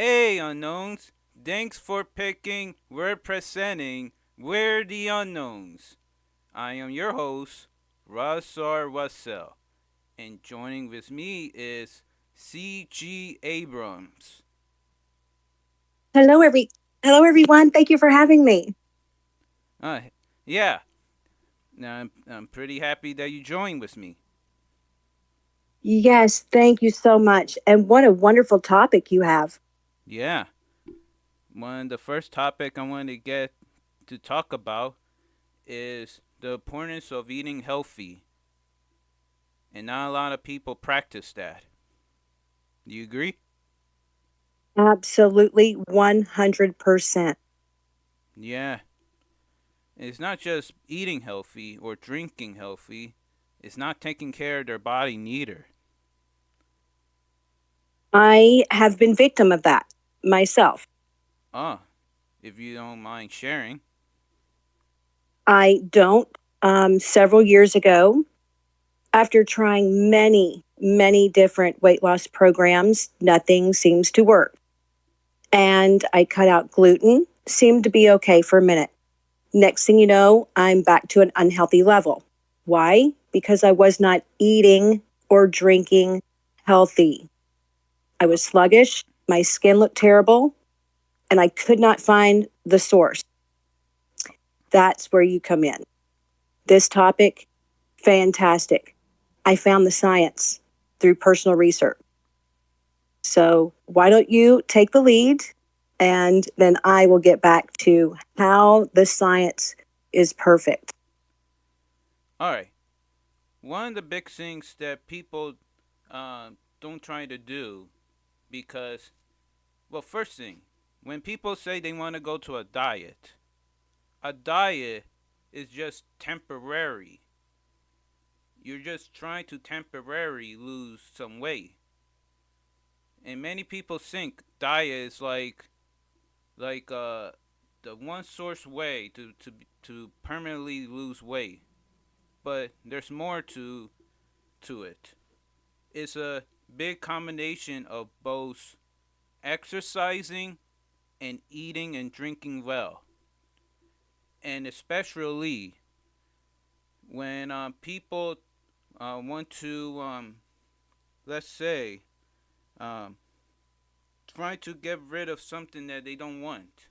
Hey, unknowns. Thanks for picking We're Presenting We're the Unknowns. I am your host, Razar Wassell, and joining with me is C.G. Abrams. Hello, hello, everyone. Thank you for having me. Uh, yeah, I'm pretty happy that you joined with me. Yes, thank you so much. And what a wonderful topic you have. Yeah, the first topic I wanted to get to talk about is the importance of eating healthy, and not a lot of people practice that. Do you agree? Absolutely 100%. Yeah. It's not just eating healthy or drinking healthy, it's not taking care of their body neither. I have been victim of that myself. Ah, if you don't mind sharing. I don't. Several years ago, after trying many different weight loss programs, nothing seems to work. And I cut out gluten, seemed to be okay for a minute. Next thing you know, I'm back to an unhealthy level. Why? Because I was not eating or drinking healthy. I Uh, was sluggish, my skin looked terrible, and I could not find the source. That's where you come in. This topic, fantastic. I found the science through personal research. So, why don't you take the lead and then I will get back to how the science is perfect. Alright. One of the big things that people don't try to do because, well, first thing, when people say they want to go to a diet is just temporary. You're just trying to temporarily lose some weight. And many people think diet is like the one source way to permanently lose weight, but there's more to it. It's a big combination of both exercising and eating and drinking well, and especially when people want to let's say um, try to get rid of something that they don't want.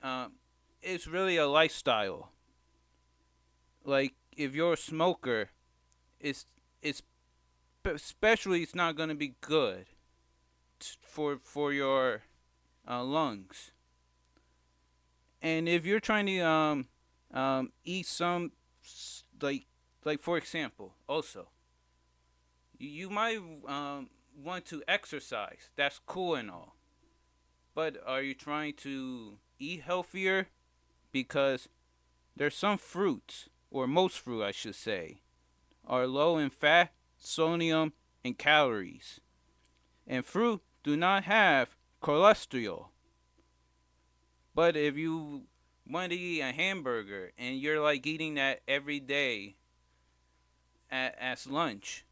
Um, it's really a lifestyle. Like if you're a smoker, it's it's especially it's not gonna be good for your lungs. And if you're trying to eat some like for example, also you might want to exercise. That's cool and all, but are you trying to eat healthier? Because there's some fruits, or most fruit, I should say, are low in fat, sodium, and calories. And fruit do not have cholesterol. But if you want to eat a hamburger and you're like eating that every day as lunch,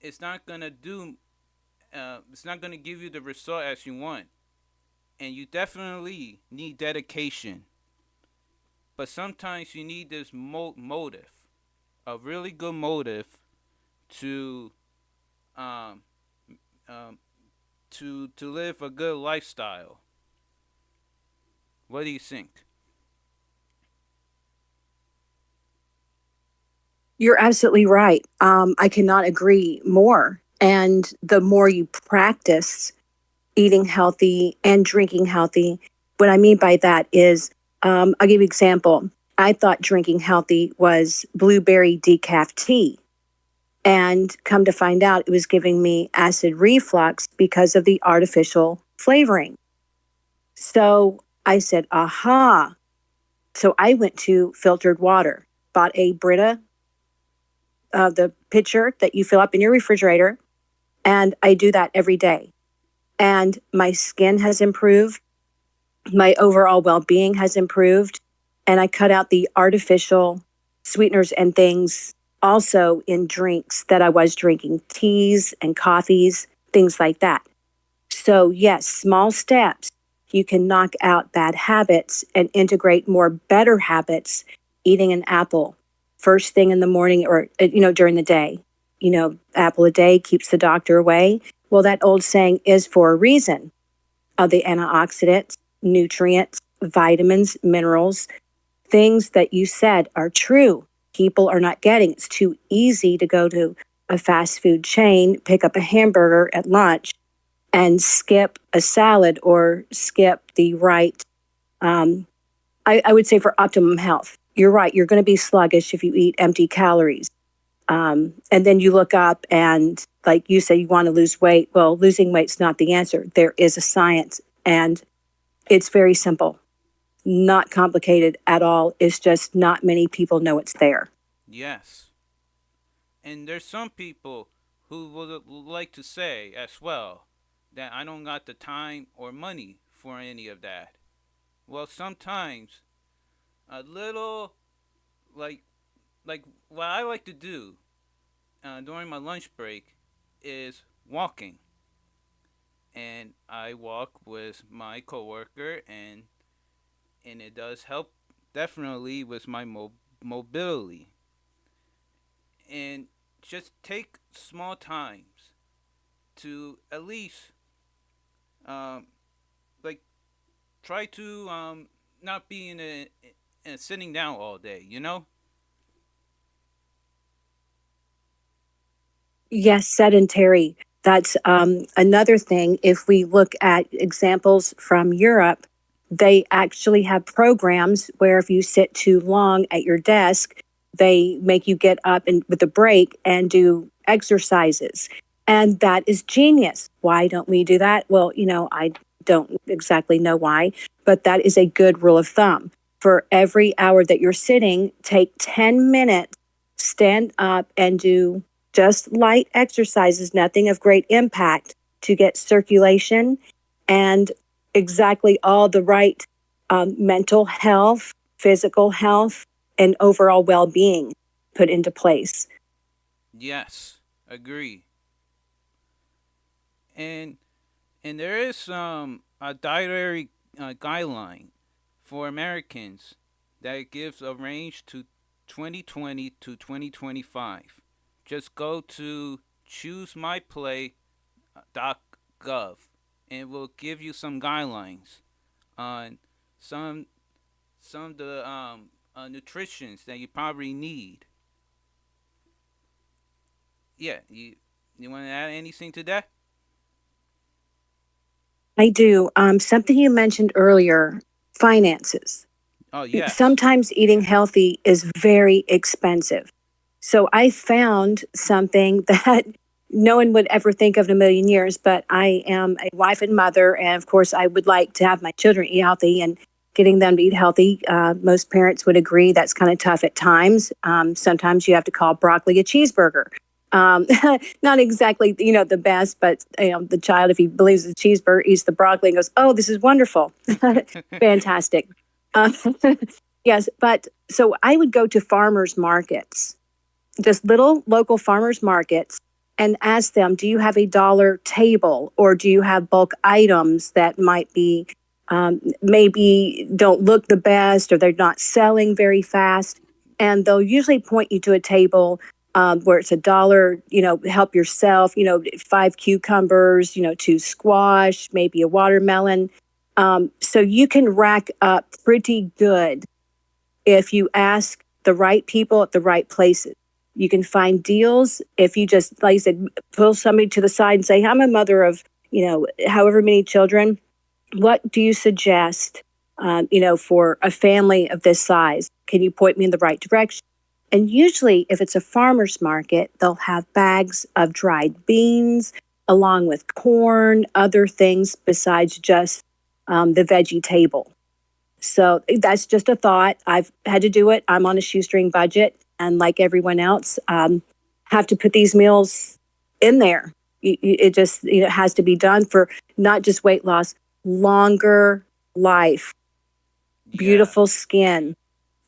it's not gonna do. It's not gonna give you the result as you want, and you definitely need dedication. But sometimes you need this motive, a really good motive to um, um, to live a good lifestyle. What do you think? You're absolutely right. I cannot agree more. And the more you practice eating healthy and drinking healthy, what I mean by that is, I'll give you an example. I thought drinking healthy was blueberry decaf tea. And come to find out, it was giving me acid reflux because of the artificial flavoring. So I said, aha. So I went to filtered water, bought a Brita, the pitcher that you fill up in your refrigerator, and I do that every day. And my skin has improved, my overall well being has improved, and I cut out the artificial sweeteners and things also in drinks that I was drinking, teas and coffees, things like that. So, yes, small steps. You can knock out bad habits and integrate more better habits, eating an apple first thing in the morning or, during the day. Apple a day keeps the doctor away. Well, that old saying is for a reason. The antioxidants, nutrients, vitamins, minerals, things that you said are true. People are not getting. It's too easy to go to a fast food chain, pick up a hamburger at lunch, and skip a salad or skip the right, um, I would say for optimum health. You're right. You're going to be sluggish if you eat empty calories. And then you look up and, like you say, you want to lose weight. Well, losing weight's not the answer. There is a science, and it's very simple, not complicated at all. It's just not many people know it's there. Yes. And there's some people who would like to say as well that I don't got the time or money for any of that. Well, sometimes a little like like what I like to do during my lunch break is walking, and I walk with my coworker, and it does help definitely with my mobility, and just take small times to at least um, like try to not be in a sitting down all day, you know? Yes, sedentary. That's another thing. If we look at examples from Europe, they actually have programs where if you sit too long at your desk, they make you get up and with a break and do exercises. And that is genius. Why don't we do that? Well, I don't exactly know why, but that is a good rule of thumb. For every hour that you're sitting, take 10 minutes, stand up and do just light exercises, nothing of great impact, to get circulation and exactly all the right mental health, physical health, and overall well being put into place. Yes, agree. And and there is a dietary guideline for Americans that gives a range to 2020 to 2025. Just go to choosemyplay.gov and it will give you some guidelines on some some of the nutritions that you probably need. Yeah, you want to add anything to that? I do. Something you mentioned earlier, finances. Oh yes. Sometimes eating healthy is very expensive. So I found something that no one would ever think of in a million years, but I am a wife and mother. And of course, I would like to have my children eat healthy and getting them to eat healthy. Most parents would agree that's kind of tough at times. Sometimes you have to call broccoli a cheeseburger. Um, Not exactly, the best, but the child, if he believes it's a cheeseburger, eats the broccoli and goes, "Oh, this is wonderful, fantastic." Uh, yes, but so I would go to farmers markets, just little local farmers markets, and ask them, "Do you have a dollar table, or do you have bulk items that might be maybe don't look the best, or they're not selling very fast?" And they'll usually point you to a table where it's a dollar, help yourself, five cucumbers, two squash, maybe a watermelon. So you can rack up pretty good if you ask the right people at the right places. You can find deals if you just, like I said, pull somebody to the side and say, "I'm a mother of, however many children. What do you suggest, for a family of this size? Can you point me in the right direction?" And usually, if it's a farmer's market, they'll have bags of dried beans along with corn, other things besides just the veggie table. So that's just a thought. I've had to do it. I'm on a shoestring budget, and like everyone else, have to put these meals in there. It just has to be done for not just weight loss, longer life, Yeah. beautiful skin,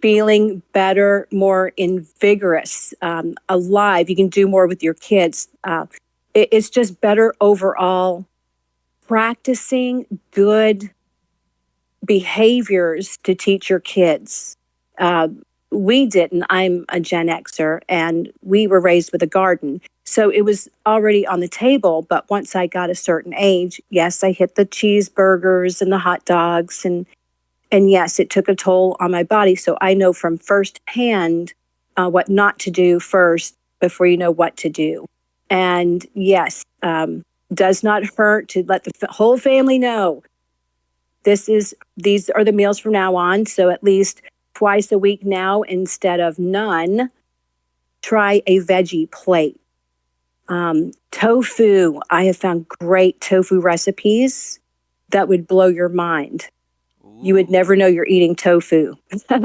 feeling better, more invigorous, alive. You can do more with your kids. It's just better overall practicing good behaviors to teach your kids. Uh, we didn't. I'm a Gen Xer, and we were raised with a garden. So it was already on the table. But once I got a certain age, yes, I hit the cheeseburgers and the hot dogs. And yes, it took a toll on my body. So I know from firsthand what not to do first before you know what to do. And yes, does not hurt to let the whole family know these are the meals from now on. So at least twice a week now instead of none. Try a veggie plate. Tofu. I have found great tofu recipes that would blow your mind. You would Ooh. never know you're eating tofu.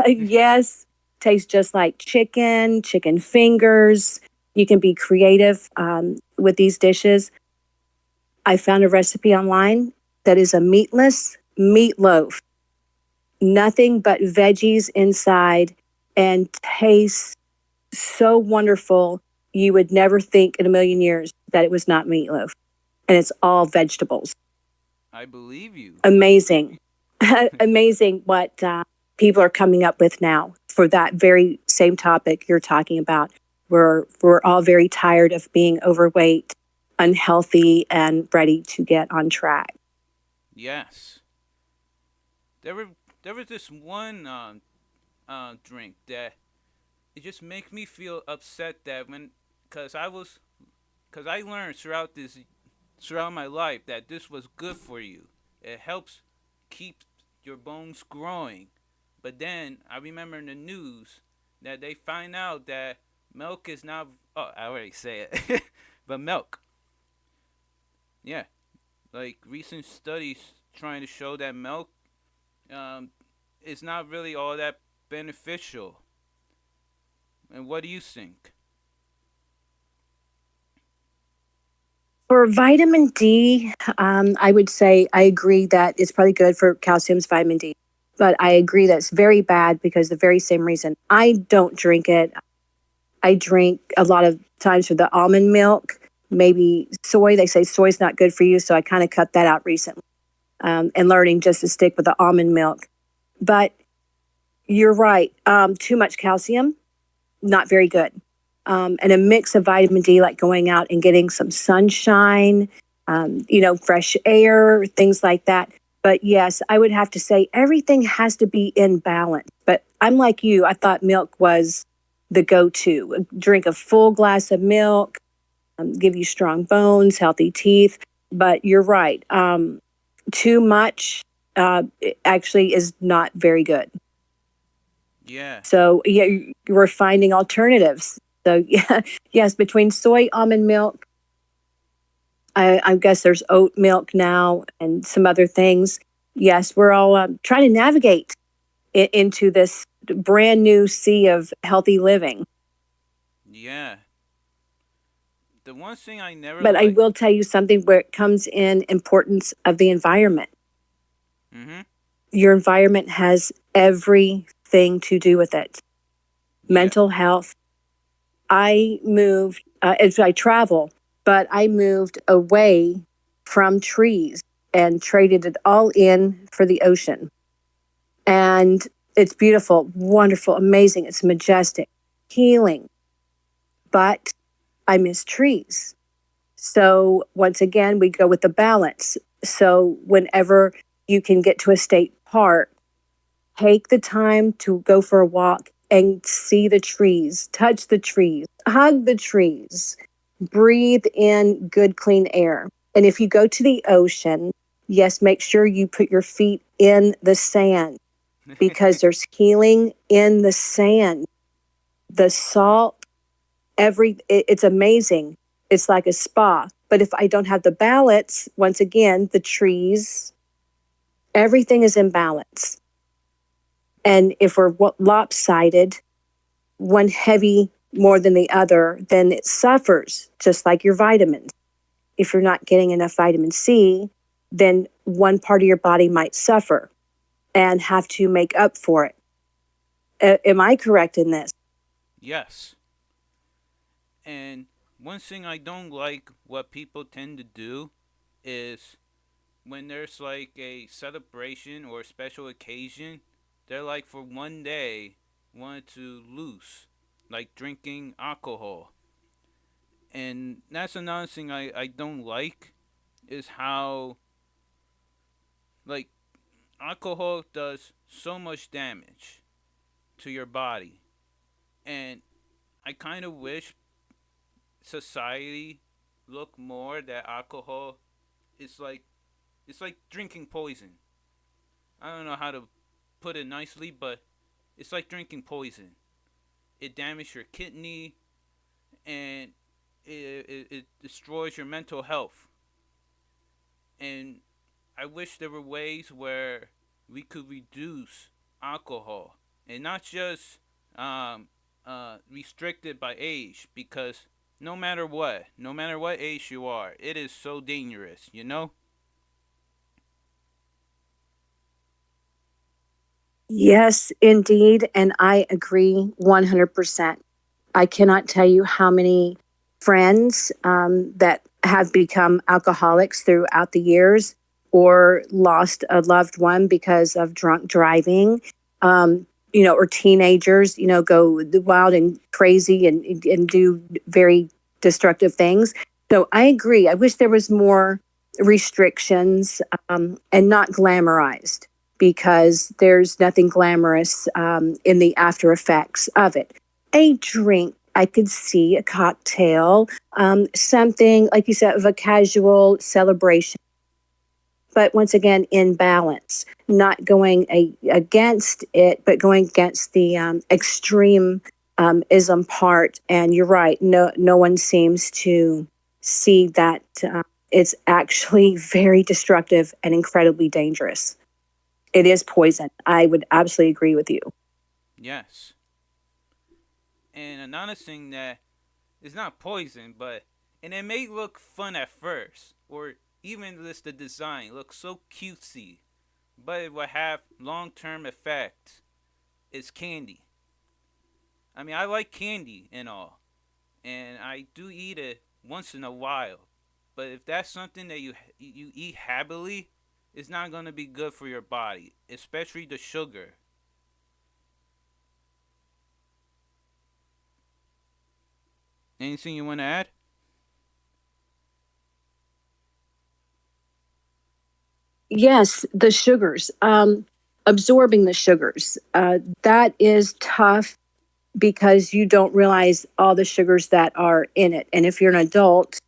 Yes, tastes just like chicken fingers. You can be creative with these dishes. I found a recipe online that is a meatless meatloaf, nothing but veggies inside, and tastes so wonderful. You would never think in a million years that it was not meatloaf. And it's all vegetables. I believe you. Amazing. Amazing what people are coming up with now for that very same topic you're talking about. We're all very tired of being overweight, unhealthy, and ready to get on track. Yes. There were there was this one drink that it just makes me feel upset that when cause I learned throughout my life that this was good for you. It helps keep your bones growing. But then I remember in the news that they find out that milk is not. Oh, I already say it, but milk. Yeah, like recent studies trying to show that milk um, is not really all that beneficial. And what do you think? For vitamin D, I would say I agree that it's probably good for calcium's vitamin D. But I agree that it's very bad because the very same reason. I don't drink it. I drink a lot of times for the almond milk, maybe soy. They say soy's not good for you, so I kind of cut that out recently and learning just to stick with the almond milk. But you're right. Too much calcium, not very good. And a mix of vitamin D, like going out and getting some sunshine, fresh air, things like that. But yes, I would have to say everything has to be in balance. But I'm like you, I thought milk was the go to. Drink a full glass of milk, give you strong bones, healthy teeth. But you're right. Too much actually is not very good. Yeah, So yeah, we're finding alternatives. So yeah, yes, between soy, almond milk, I guess there's oat milk now, and some other things. Yes, we're all trying to navigate into this brand new sea of healthy living. yeah. The one thing I never But I liked. will tell you something where it comes in importance of the environment. Mhm. Your environment has everything to do with it. Yeah. Mental health. I moved as I travel, but I moved away from trees and traded it all in for the ocean. And it's beautiful, wonderful, amazing. It's majestic, healing, but I miss trees. So once again, we go with the balance. So whenever you can get to a state park, take the time to go for a walk and see the trees, touch the trees, hug the trees, breathe in good, clean air. And if you go to the ocean, yes, make sure you put your feet in the sand because there's healing in the sand. The salt, it's amazing. It's like a spa. But if I don't have the balance, once again, the trees, everything is in balance. And if we're lopsided, one heavy more than the other, then it suffers, just like your vitamins. If you're not getting enough vitamin C, then one part of your body might suffer and have to make up for it. Am I correct in this? Yes. And one thing I don't like what people tend to do is when there's like a celebration or a special occasion, they're like for one day wanted to loose, like drinking alcohol. And that's another thing I don't like is how like alcohol does so much damage to your body. And I kind of wish society looked more that alcohol is like it's like drinking poison. I don't know how to put it nicely, but it's like drinking poison. It damages your kidney and it destroys your mental health. And I wish there were ways where we could reduce alcohol and not just restricted by age, because no matter what age you are, it is so dangerous, you know? Yes, indeed. And I agree 100%. I cannot tell you how many friends that have become alcoholics throughout the years or lost a loved one because of drunk driving. Or teenagers, go wild and crazy and do very destructive things. So I agree. I wish there was more restrictions and not glamorized, because there's nothing glamorous in the after effects of it. A drink, I could see a cocktail, something like you said, of a casual celebration. But once again, in balance, not going against it, but going against the extreme ism part. And you're right, no one seems to see that it's actually very destructive and incredibly dangerous. It is poison. I would absolutely agree with you. Yes. And another thing that is not poison, but and it may look fun at first, or even just the design looks so cutesy, but it will have long-term effects. Is candy. I mean, I like candy and all, and I do eat it once in a while. But if that's something that you eat happily, it's not gonna be good for your body, especially the sugar. Anything you want to add? Yes, the sugars, absorbing the sugars. That is tough because you don't realize all the sugars that are in it. And if you're an adult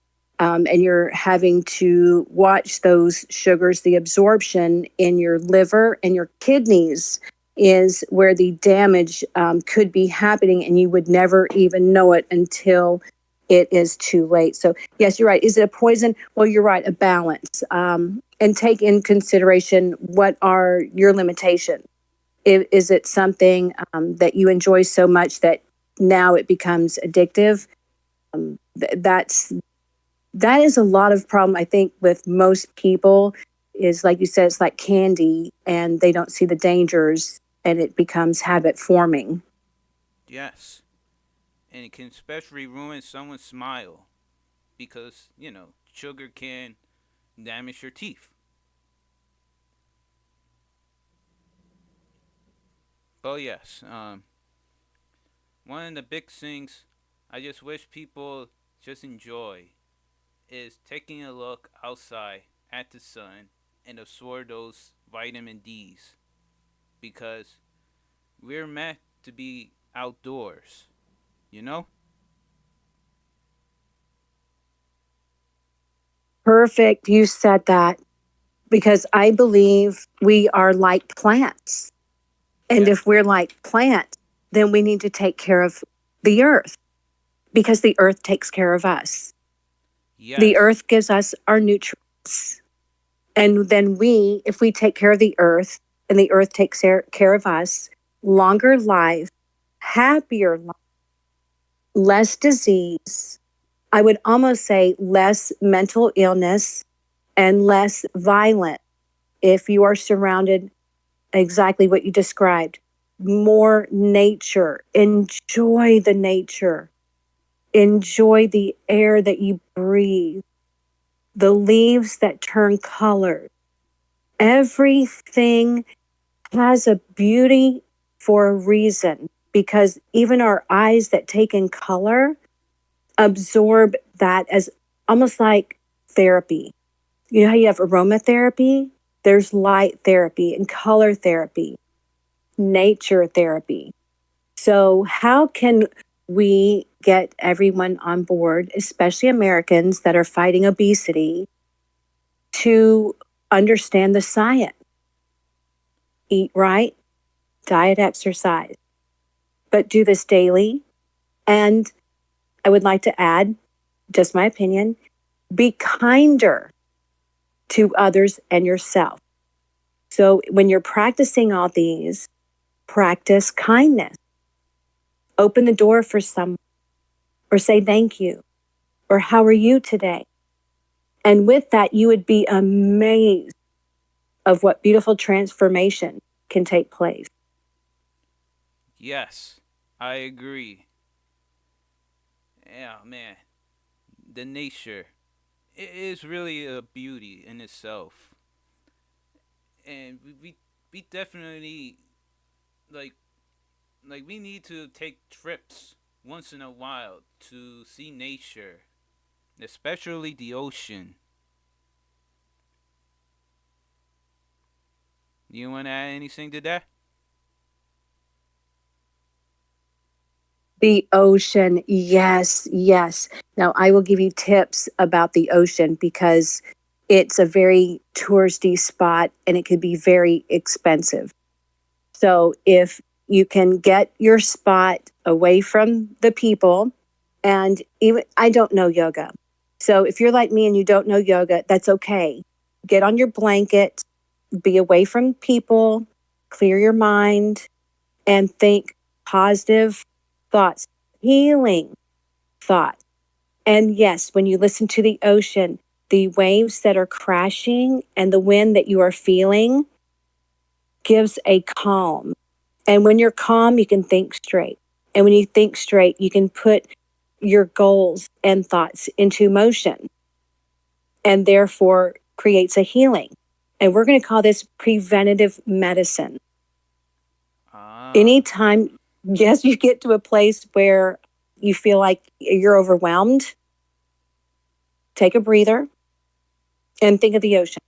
and you're having to watch those sugars, the absorption in your liver and your kidneys is where the damage could be happening, and you would never even know it until it is too late. So, yes, you're right. Is it a poison? Well, you're right, a balance. And take in consideration what are your limitations. Is it something that you enjoy so much that now it becomes addictive? That is a lot of problem, I think, with most people. Is like you said, it's like candy, and they don't see the dangers, and it becomes habit forming. Yes. And it can especially ruin someone's smile because, sugar can damage your teeth. But yes, one of the big things I just wish people just enjoy is taking a look outside at the sun and absorb those vitamin D's, because we're meant to be outdoors, you know? Perfect. You said that, because I believe we are like plants. And Yes. if we're like plants, then we need to take care of the earth, because the earth takes care of us. The Yes. earth gives us our nutrients. And then if we take care of the earth and the earth takes care of us, longer life, happier life, less disease. I would almost say less mental illness and less violent if you are surrounded exactly what you described. More nature. Enjoy the nature. Enjoy the air that you breathe, the leaves that turn color. Everything has a beauty for a reason, because even our eyes that take in color absorb that as almost like therapy. You know how you have aromatherapy? There's light therapy and color therapy, nature therapy. So, how can we get everyone on board, especially Americans that are fighting obesity, to understand the science? Eat right, diet, exercise, but do this daily. And I would like to add, just my opinion, be kinder to others and yourself. So when you're practicing all these, practice kindness. Open the door for someone, or say thank you, or how are you today? And with that, you would be amazed of what beautiful transformation can take place. Yes, I agree. Yeah, man. The nature, it is really a beauty in itself. And we definitely, like, we need to take trips once in a while to see nature, especially the ocean. You want to add anything to that? The ocean, yes, yes. Now, I will give you tips about the ocean because it's a very touristy spot and it could be very expensive. So, if you can get your spot away from the people, and even I don't know yoga. So, if you're like me and you don't know yoga, that's okay. Get on your blanket, be away from people, clear your mind, and think positive thoughts, healing thoughts. And yes, when you listen to the ocean, the waves that are crashing and the wind that you are feeling gives a calm. And when you're calm, you can think straight. And when you think straight, you can put your goals and thoughts into motion, and therefore creates a healing. And we're going to call this preventative medicine. Ah, Anytime, yes, you get to a place where you feel like you're overwhelmed, take a breather and think of the ocean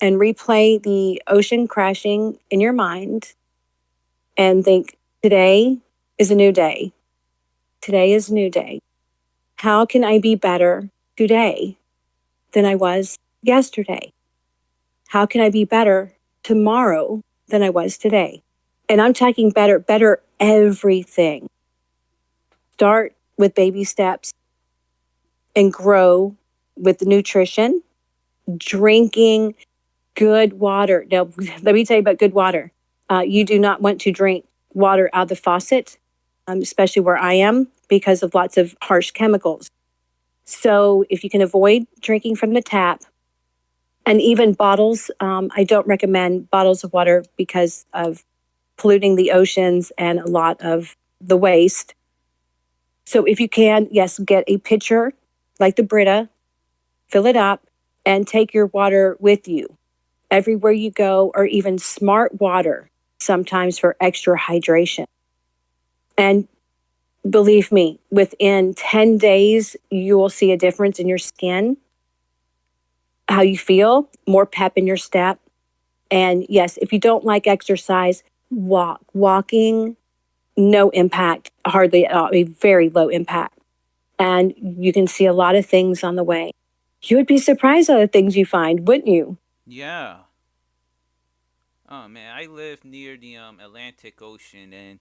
and replay the ocean crashing in your mind and think, today is a new day. Today is a new day. How can I be better today than I was yesterday? How can I be better tomorrow than I was today? And I'm talking better everything. Start with baby steps and grow with the nutrition, drinking good water. Now, let me tell you about good water. You do not want to drink water out of the faucet, especially where I am, because of lots of harsh chemicals. So, if you can avoid drinking from the tap, and even bottles, I don't recommend bottles of water because of polluting the oceans and a lot of the waste. So, if you can, yes, get a pitcher like the Brita, fill it up, and take your water with you everywhere you go, or even smart water sometimes for extra hydration. And believe me, within 10 days, you will see a difference in your skin, how you feel, more pep in your step. And yes, if you don't like exercise, walk. Walking, no impact, hardly at all, a very low impact. And you can see a lot of things on the way. You would be surprised at the things you find, wouldn't you? yeah. Oh man, I live near the Atlantic Ocean, and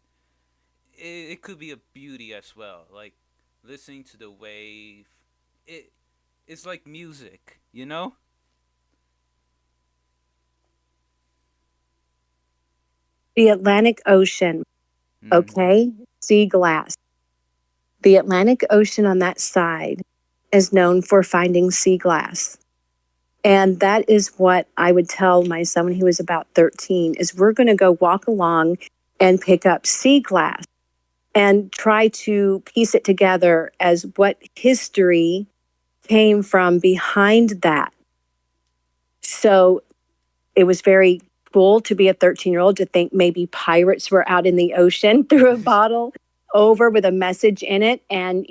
it could be a beauty as well. Like listening to the wave, it it's like music, you know? The Atlantic Ocean, Mm-hmm. okay? Sea glass. The Atlantic Ocean on that side is known for finding sea glass. And that is what I would tell my son when he was about 13 is we're going to go walk along and pick up sea glass and try to piece it together as what history came from behind that. So it was very cool to be a 13-year-old to think maybe pirates were out in the ocean, threw a bottle over with a message in it, and,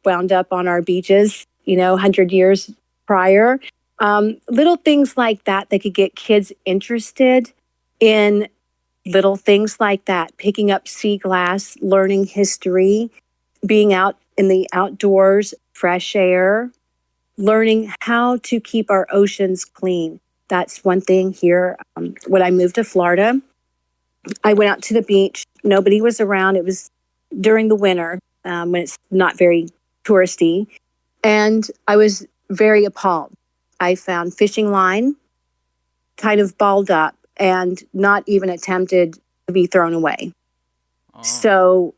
wound up on our beaches, 100 years prior. Little things like that could get kids interested in little things like that, picking up sea glass, learning history, being out in the outdoors, fresh air, learning how to keep our oceans clean. That's one thing here. When I moved to Florida, I went out to the beach. Nobody was around. It was during the winter, when it's not very touristy. And I was very appalled. I found fishing line kind of balled up and not even attempted to be thrown away. Oh. So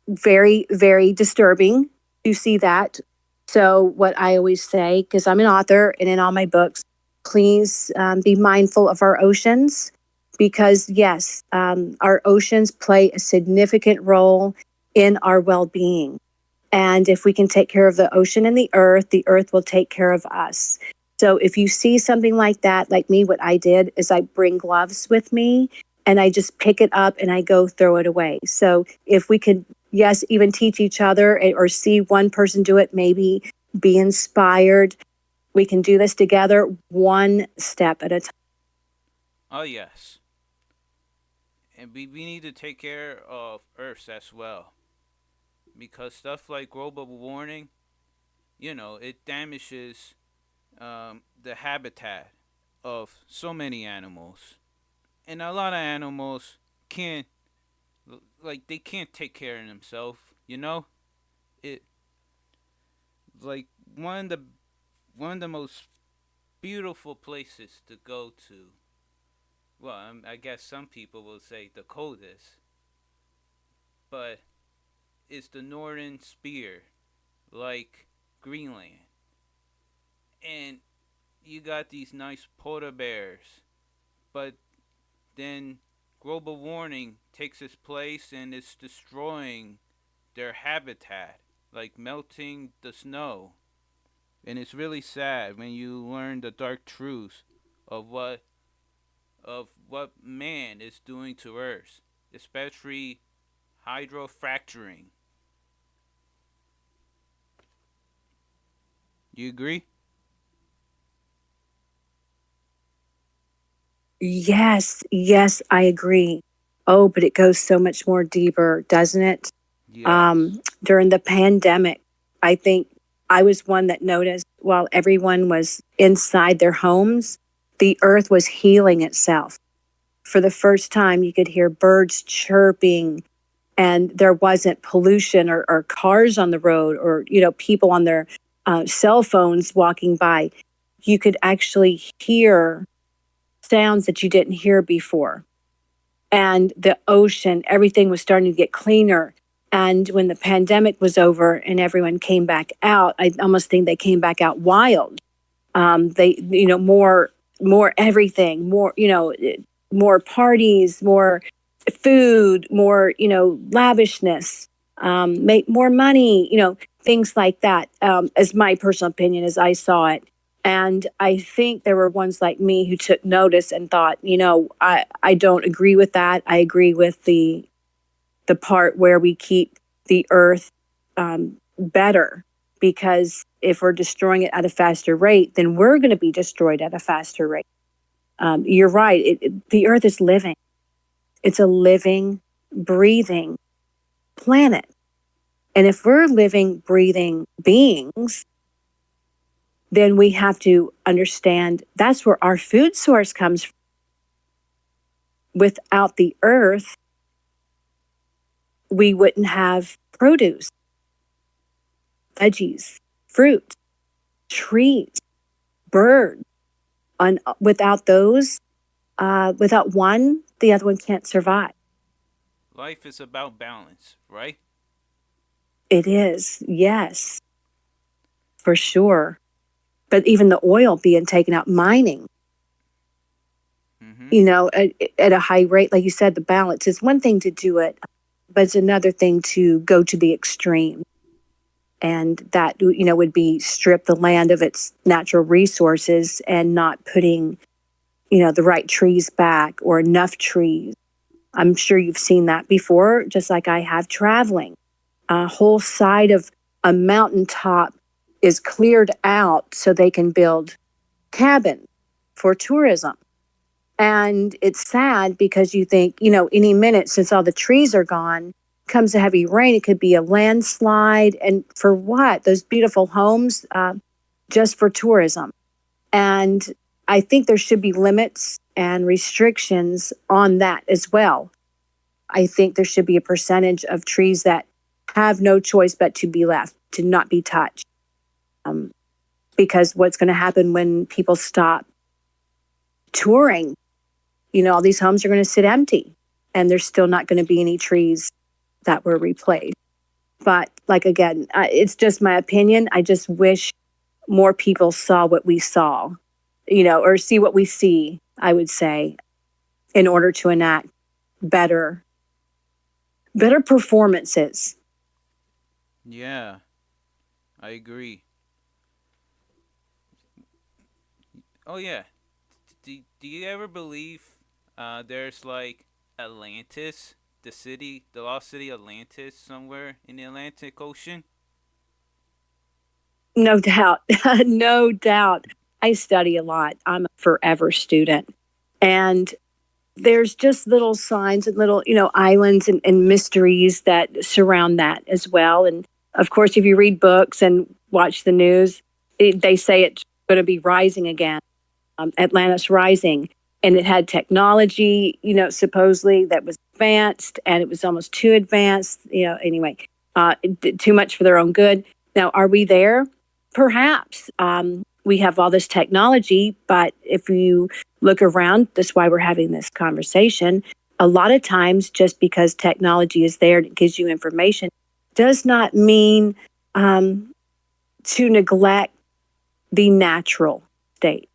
very, very disturbing to see that. So what I always say, because I'm an author and in all my books, please be mindful of our oceans, because yes, our oceans play a significant role in our well-being. And if we can take care of the ocean and the earth will take care of us. So if you see something like that, like me, what I did is I bring gloves with me and I just pick it up and I go throw it away. So if we could, yes, even teach each other or see one person do it, maybe be inspired. We can do this together, one step at a time. Oh, yes. And we need to take care of Earth as well. Because stuff like global warming, it damages the habitat of so many animals. And a lot of animals can't, they can't take care of themselves, It, like, one of the most beautiful places to go to, well, I guess some people will say the coldest, but it's the northern sphere, like Greenland. And you got these nice polar bears, but then global warming takes its place and it's destroying their habitat, like melting the snow. And it's really sad when you learn the dark truth of what man is doing to Earth, especially hydrofracturing. You agree? Yes, I agree. Oh, but it goes so much more deeper, doesn't it? Yes. During the pandemic, I think I was one that noticed while everyone was inside their homes, the earth was healing itself. For the first time, you could hear birds chirping, and there wasn't pollution or cars on the road or, people on their cell phones walking by. You could actually hear sounds that you didn't hear before. And the ocean, everything was starting to get cleaner. And when the pandemic was over and everyone came back out, I almost think they came back out wild. They, more everything, more parties, more food, more, lavishness, make more money, things like that, as my personal opinion as I saw it. And I think there were ones like me who took notice and thought, I don't agree with that. I agree with the part where we keep the earth better, because if we're destroying it at a faster rate, then we're going to be destroyed at a faster rate. You're right. The earth is living. It's a living, breathing planet. And if we're living, breathing beings, then we have to understand that's where our food source comes from. Without the earth, we wouldn't have produce, veggies, fruit, trees, birds. Without those, without one, the other one can't survive. Life is about balance, right? It is, yes, for sure. But even the oil being taken out, mining, Mm-hmm. at a high rate, like you said, the balance is one thing to do it, but it's another thing to go to the extreme. And that, would be strip the land of its natural resources and not putting, the right trees back or enough trees. I'm sure you've seen that before, just like I have traveling. A whole side of a mountaintop is cleared out so they can build cabins for tourism. And it's sad because you think, any minute since all the trees are gone, comes a heavy rain, it could be a landslide. And for what? Those beautiful homes, just for tourism. And I think there should be limits and restrictions on that as well. I think there should be a percentage of trees that have no choice but to be left, to not be touched. Um, because what's going to happen when people stop touring? All these homes are going to sit empty and there's still not going to be any trees that were replaced. But like, again, it's just my opinion. I just wish more people saw what we saw, or see what we see, I would say, in order to enact better performances. Yeah, I agree. Oh yeah. Do you ever believe there's like Atlantis, the city, the lost city Atlantis, somewhere in the Atlantic Ocean? No doubt. No doubt. I study a lot. I'm a forever student. And there's just little signs and little, islands and mysteries that surround that as well. And of course, if you read books and watch the news, they say it's going to be rising again, Atlantis rising. And it had technology, supposedly that was advanced, and it was almost too advanced, anyway, too much for their own good. Now, are we there? Perhaps. We have all this technology, but if you look around, that's why we're having this conversation. A lot of times, just because technology is there and it gives you information, does not mean to neglect the natural state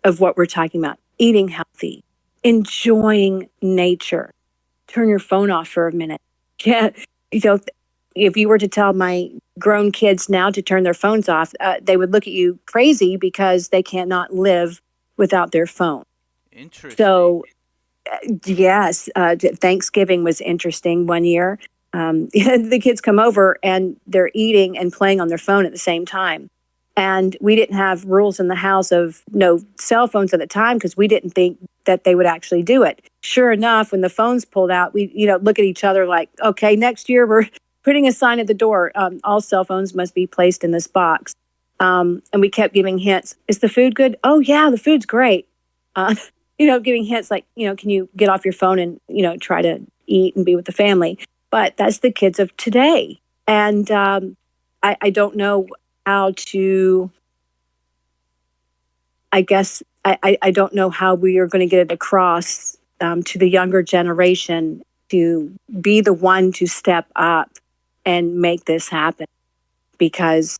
of what we're talking about. Eating healthy, enjoying nature. Turn your phone off for a minute. Yeah, if you were to tell my grown kids now to turn their phones off, they would look at you crazy because they cannot live without their phone. Interesting. So, yes, Thanksgiving was interesting one year. The kids come over and they're eating and playing on their phone at the same time. And we didn't have rules in the house of no cell phones at the time because we didn't think that they would actually do it. Sure enough, when the phones pulled out, we look at each other like, okay, next year we're putting a sign at the door. All cell phones must be placed in this box. And we kept giving hints. Is the food good? Oh yeah, the food's great. Uh, giving hints like, can you get off your phone and try to eat and be with the family? But that's the kids of today, and I don't know how to. I guess I don't know how we are going to get it across to the younger generation to be the one to step up and make this happen, because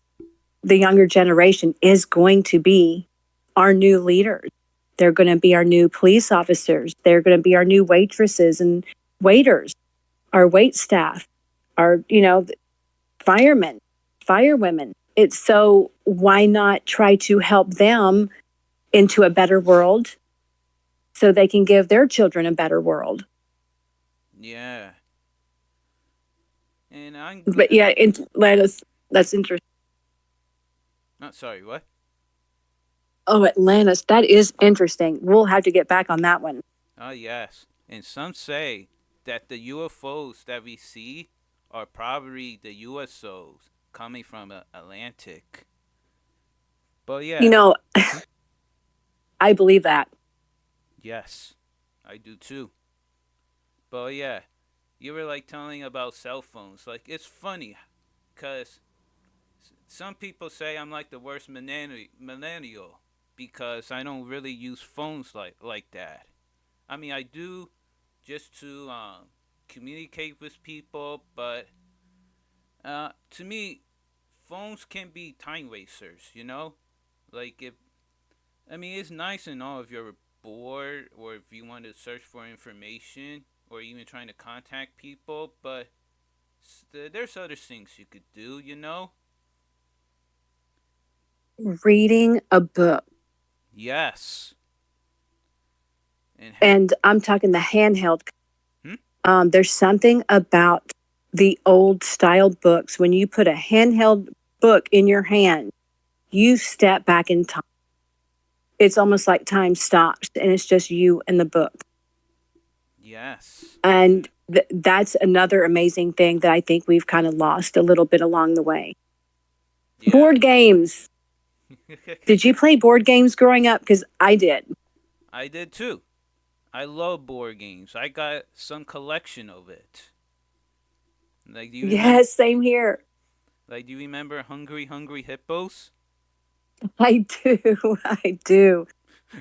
the younger generation is going to be our new leaders. They're going to be our new police officers. They're going to be our new waitresses and waiters, our wait staff, our, firemen, firewomen. It's so why not try to help them into a better world so they can give their children a better world? Yeah. And I'm But yeah, in Atlantis, that's interesting. not sorry, what? Oh, Atlantis, that is interesting. We'll have to get back on that one. Oh, yes. And some say that the UFOs that we see are probably the USOs coming from the Atlantic. But You yeah, know, I believe that. yes, I do too. But yeah, you were like telling about cell phones. Like, it's funny because some people say I'm like the worst millennial because I don't really use phones like that. I mean, I do just to communicate with people, but to me, phones can be time wasters. Like if I mean, it's nice and all if you're bored or if you want to search for information or even trying to contact people, but there's other things you could do. Reading a book. Yes. And heck, And I'm talking the handheld. hmm? There's something about the old style books. When you put a handheld book in your hand, you step back in time. It's almost like time stops and it's just you and the book. Yes. And that's another amazing thing that I think we've kind of lost a little bit along the way. Yeah. Board games. Did you play board games growing up? Because I did. I did too. I love board games. I got some collection of it. Like, do you remember? Yes, same here. Like, do you remember Hungry Hungry Hippos? I do. I do.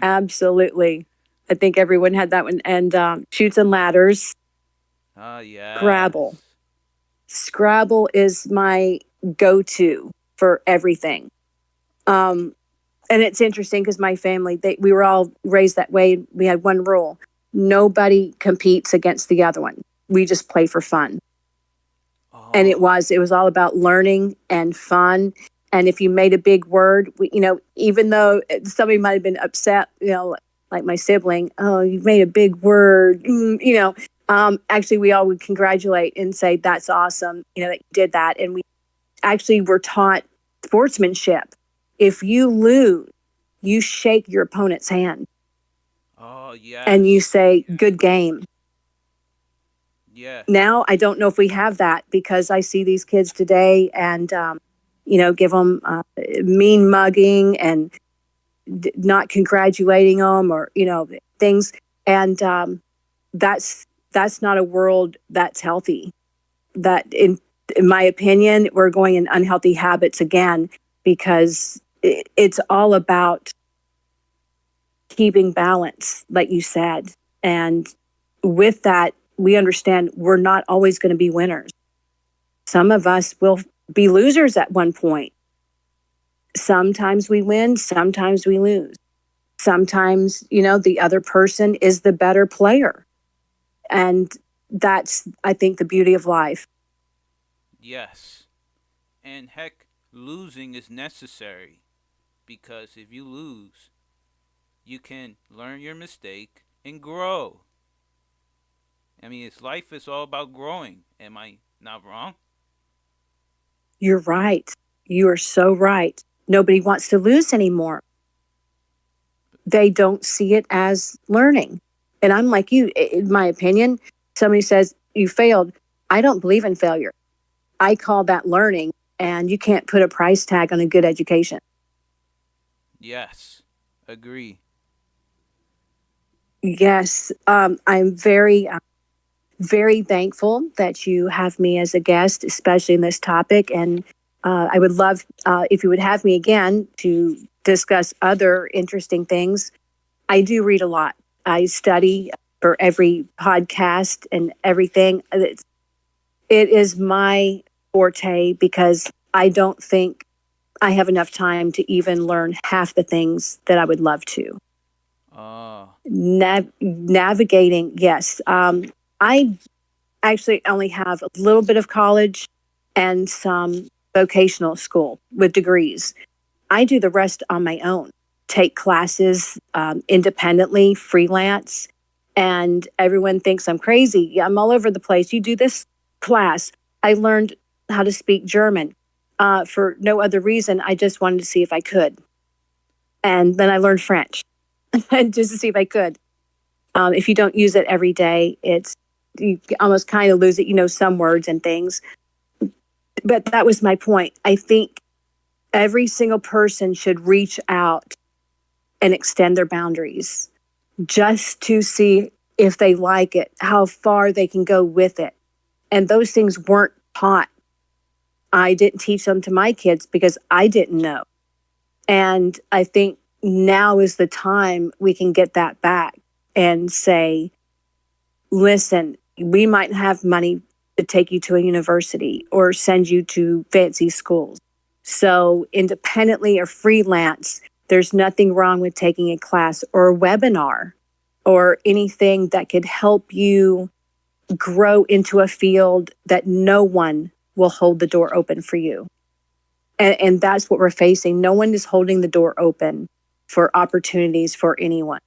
Absolutely. I think everyone had that one. And Shoots and Ladders, Ah, Scrabble. yes. Scrabble is my go to for everything. Um, and it's interesting because my family, we were all raised that way. We had one rule: nobody competes against the other one. We just play for fun. And Oh, it was all about learning and fun. And if you made a big word, even though somebody might have been upset, like my sibling, oh, you made a big word, actually we all would congratulate and say, that's awesome, that you did that. And we actually were taught sportsmanship. If you lose, you shake your opponent's hand oh, and you yes. say, good game. Yes. Now I don't know if we have that because I see these kids today and give them mean mugging and not congratulating them or things, and that's not a world that's healthy. That in my opinion, we're going in unhealthy habits again because it's all about keeping balance, like you said, and with that we understand we're not always going to be winners. Some of us will be losers at one point. Sometimes we win, sometimes we lose. Sometimes, the other person is the better player. And that's, I think, the beauty of life. Yes. And heck, losing is necessary because if you lose, you can learn your mistake and grow. I mean, life is all about growing. Am I not wrong? You're right. You are so right. Nobody wants to lose anymore. They don't see it as learning. And I'm like you, in my opinion, somebody says, you failed. I don't believe in failure. I call that learning, and you can't put a price tag on a good education. Yes. Agree. Yes, I'm very thankful that you have me as a guest, especially in this topic. And I would love if you would have me again to discuss other interesting things. I do read a lot. I study for every podcast and everything. It is my forte because I don't think I have enough time to even learn half the things that I would love to. Oh. Navigating, yes. I actually only have a little bit of college and some vocational school with degrees. I do the rest on my own, take classes independently, freelance, and everyone thinks I'm crazy. Yeah, I'm all over the place. You do this class. I learned how to speak German for no other reason. I just wanted to see if I could. And then I learned French just to see if I could. If you don't use it every day, you almost kind of lose it, some words and things. But that was my point. I think every single person should reach out and extend their boundaries just to see if they like it, how far they can go with it. And those things weren't taught. I didn't teach them to my kids because I didn't know. And I think now is the time we can get that back and say, listen, we might have money to take you to a university or send you to fancy schools. So, independently or freelance, there's nothing wrong with taking a class or a webinar or anything that could help you grow into a field that no one will hold the door open for you. And that's what we're facing. No one is holding the door open for opportunities for anyone.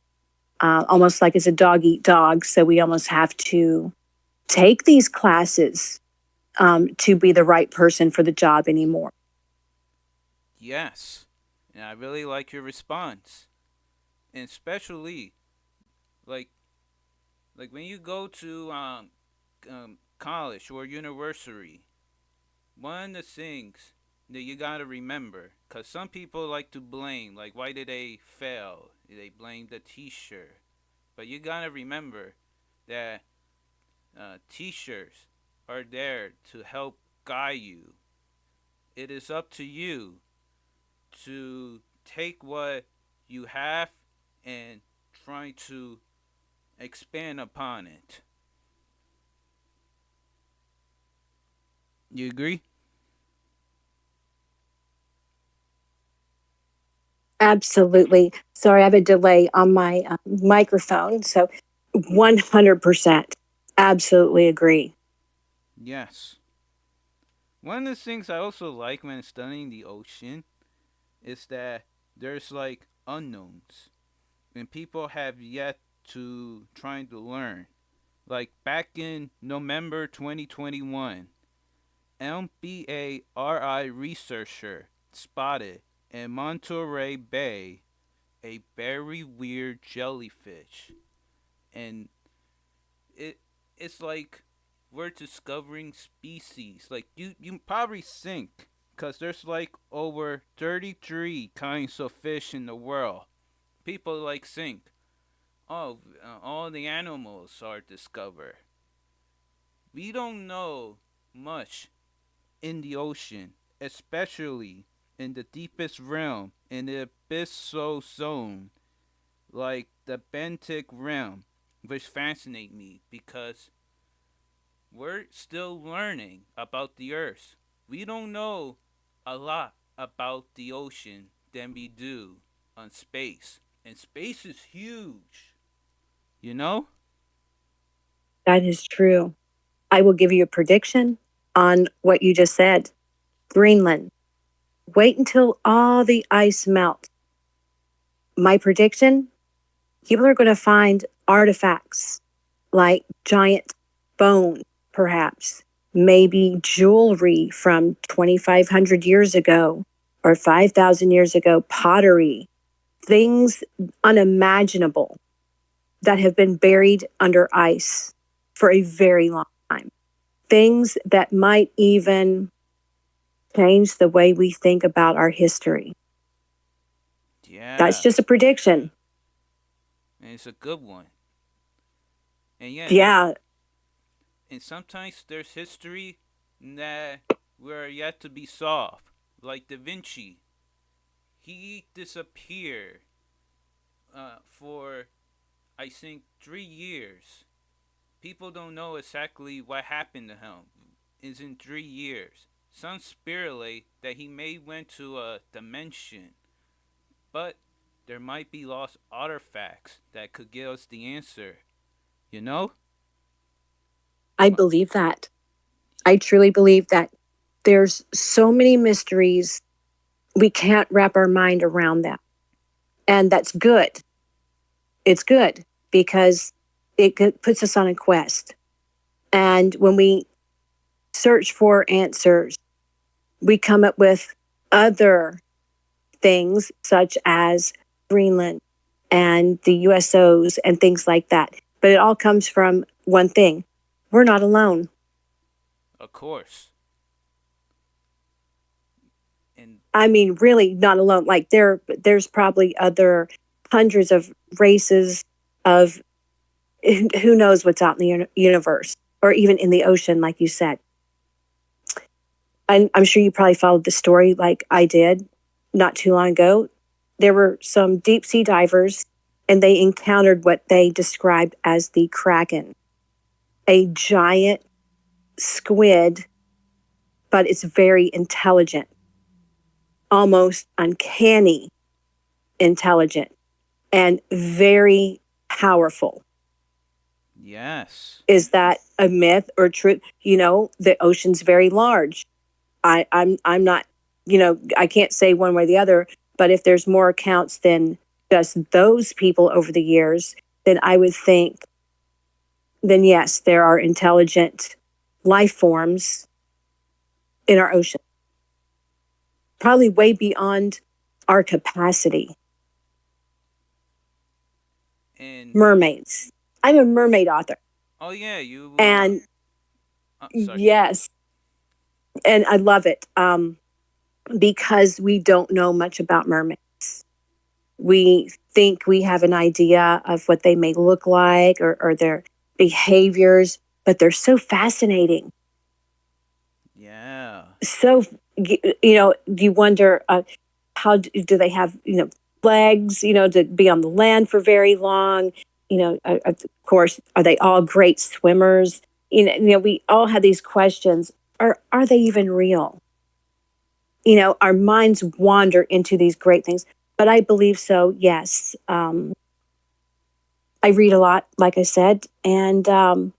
almost like it's a dog eat dog. So we almost have to take these classes to be the right person for the job anymore. Yes. And I really like your response. And especially like when you go to college or university, one of the things that you gotta remember, cause some people like to blame, like why did they fail? They blame the teacher, but you gotta remember that teachers are there to help guide you. It is up to you to take what you have and try to expand upon it. You agree? Absolutely. Sorry, I have a delay on my microphone. So 100% absolutely agree. Yes. One of the things I also like when studying the ocean is that there's like unknowns and people have yet to trying to learn. Like back in November 2021, MBARI researcher spotted in Monterey Bay a very weird jellyfish, and it it's like we're discovering species. Like you probably think, cause there's like over 33 kinds of fish in the world. People like think, oh, all the animals are discovered. We don't know much in the ocean, especially in the deepest realm in the abyssal zone, like the Benthic realm, which fascinate me because we're still learning about the Earth. We don't know a lot about the ocean than we do on space. And space is huge, you know? That is true. I will give you a prediction on what you just said. Greenland. Wait until all the ice melts. My prediction, people are going to find artifacts like giant bone, perhaps, maybe jewelry from 2,500 years ago or 5,000 years ago, pottery, things unimaginable that have been buried under ice for a very long time. Things that might even change the way we think about our history. That's Yeah, just a prediction. and it's a good one. And yeah, not Yeah, and sometimes there's history that were yet to be solved. Like Da Vinci, he disappeared for I think 3 years. People don't know exactly what happened to him. It's in 3 years. Some speculate that he may went to a dimension, but there might be lost artifacts that could give us the answer. You know? I believe that. I truly believe that there's so many mysteries we can't wrap our mind around them. And that's good. It's good because it puts us on a quest. And when we search for answers, we come up with other things such as Greenland and the USOs and things like that. But it all comes from one thing: we're not alone. Of course. And I mean, really not alone. Like there's probably other hundreds of races of who knows what's out in the universe or even in the ocean, like you said. I'm sure you probably followed the story like I did not too long ago. There were some deep sea divers and they encountered what they described as the Kraken, a giant squid, but it's very intelligent, almost uncanny intelligent, and very powerful. yes. Is that a myth or truth? You know, the ocean's very large. I'm not, I can't say one way or the other, but if there's more accounts than just those people over the years, then I would think, then yes, there are intelligent life forms in our ocean, probably way beyond our capacity. And Mermaids. I'm a mermaid author. oh yeah, you And sorry. yes, and I love it because we don't know much about mermaids. We think we have an idea of what they may look like or their behaviors, but they're so fascinating. Yeah. So, you wonder how do they have, legs, to be on the land for very long? Of course, are they all great swimmers? We all have these questions. Are they even real? Our minds wander into these great things, but I believe so. Yes. I read a lot, like I said, and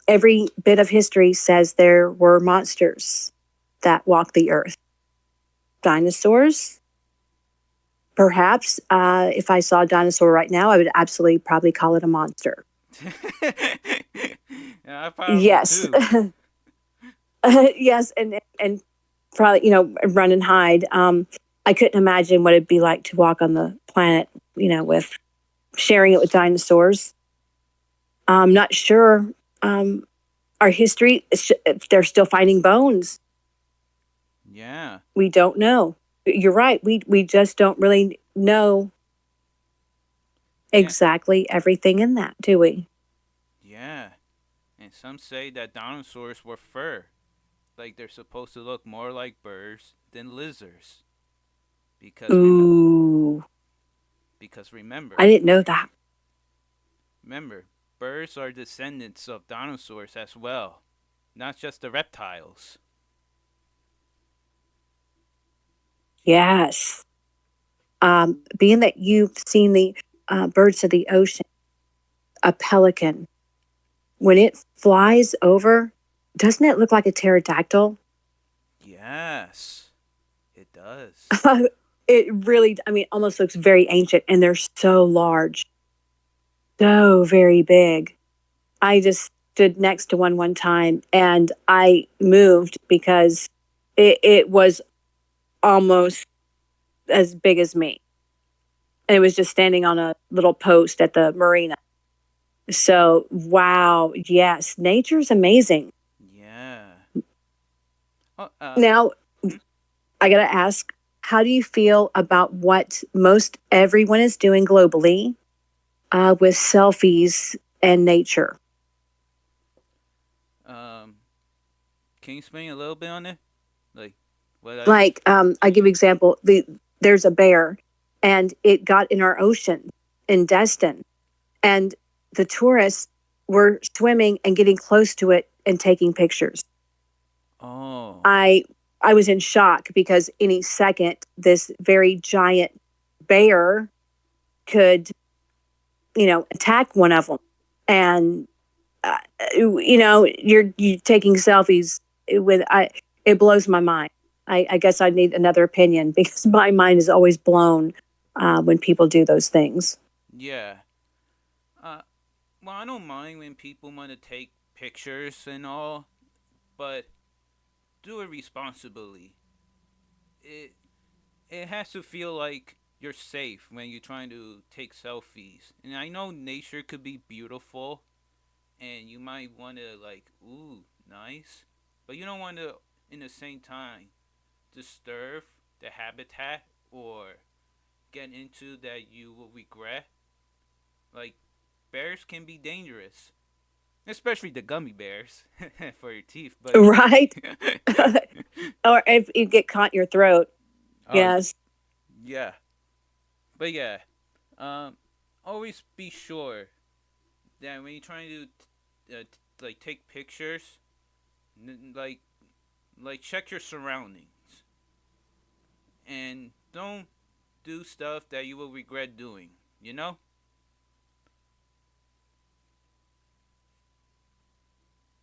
every bit of history says there were monsters that walked the earth. Dinosaurs, perhaps. If I saw a dinosaur right now, I would absolutely probably call it a monster. Yeah, I probably Yes, too. yes, and probably run and hide. I couldn't imagine what it'd be like to walk on the planet, with sharing it with dinosaurs. I'm not sure. Our history, they're still finding bones. Yeah. We don't know. You're right. We just don't really know Yeah. exactly everything in that, do we? Yeah. And some say that dinosaurs were fur. Like they're supposed to look more like birds than lizards. Because Ooh, because I remember, didn't know that. remember, birds are descendants of dinosaurs as well, not just the reptiles. Yes. Being that you've seen the birds of the ocean, a pelican, when it flies over, doesn't it look like a pterodactyl? Yes, it does. It really, I mean, almost looks very ancient, and they're so large, so very big. I just stood next to one time, and I moved because it was almost as big as me. And it was just standing on a little post at the marina. So, wow, yes, nature's amazing. Yeah. Oh, Now, I got to ask, how do you feel about what most everyone is doing globally with selfies and nature? um, can you explain a little bit on it? Like, what I? Like, I give example. There's a bear, and it got in our ocean in Destin, and the tourists were swimming and getting close to it and taking pictures. Oh. I was in shock because any second this very giant bear could, attack one of them, and you're taking selfies with I. It blows my mind. I guess I need another opinion because my mind is always blown when people do those things. Yeah. Uh, well, I don't mind when people want to take pictures and all, but do it responsibly. It it has to feel like you're safe when you're trying to take selfies. And I know nature could be beautiful, and you might want to like, ooh, nice, but you don't want to, in the same time, disturb the habitat or get into that you will regret. Like bears can be dangerous, especially the gummy bears for your teeth. But Right? Or if you get caught in your throat. oh Yes. yeah, but yeah, um, always be sure that when you're trying to like take pictures, n- like check your surroundings and don't do stuff that you will regret doing. You know?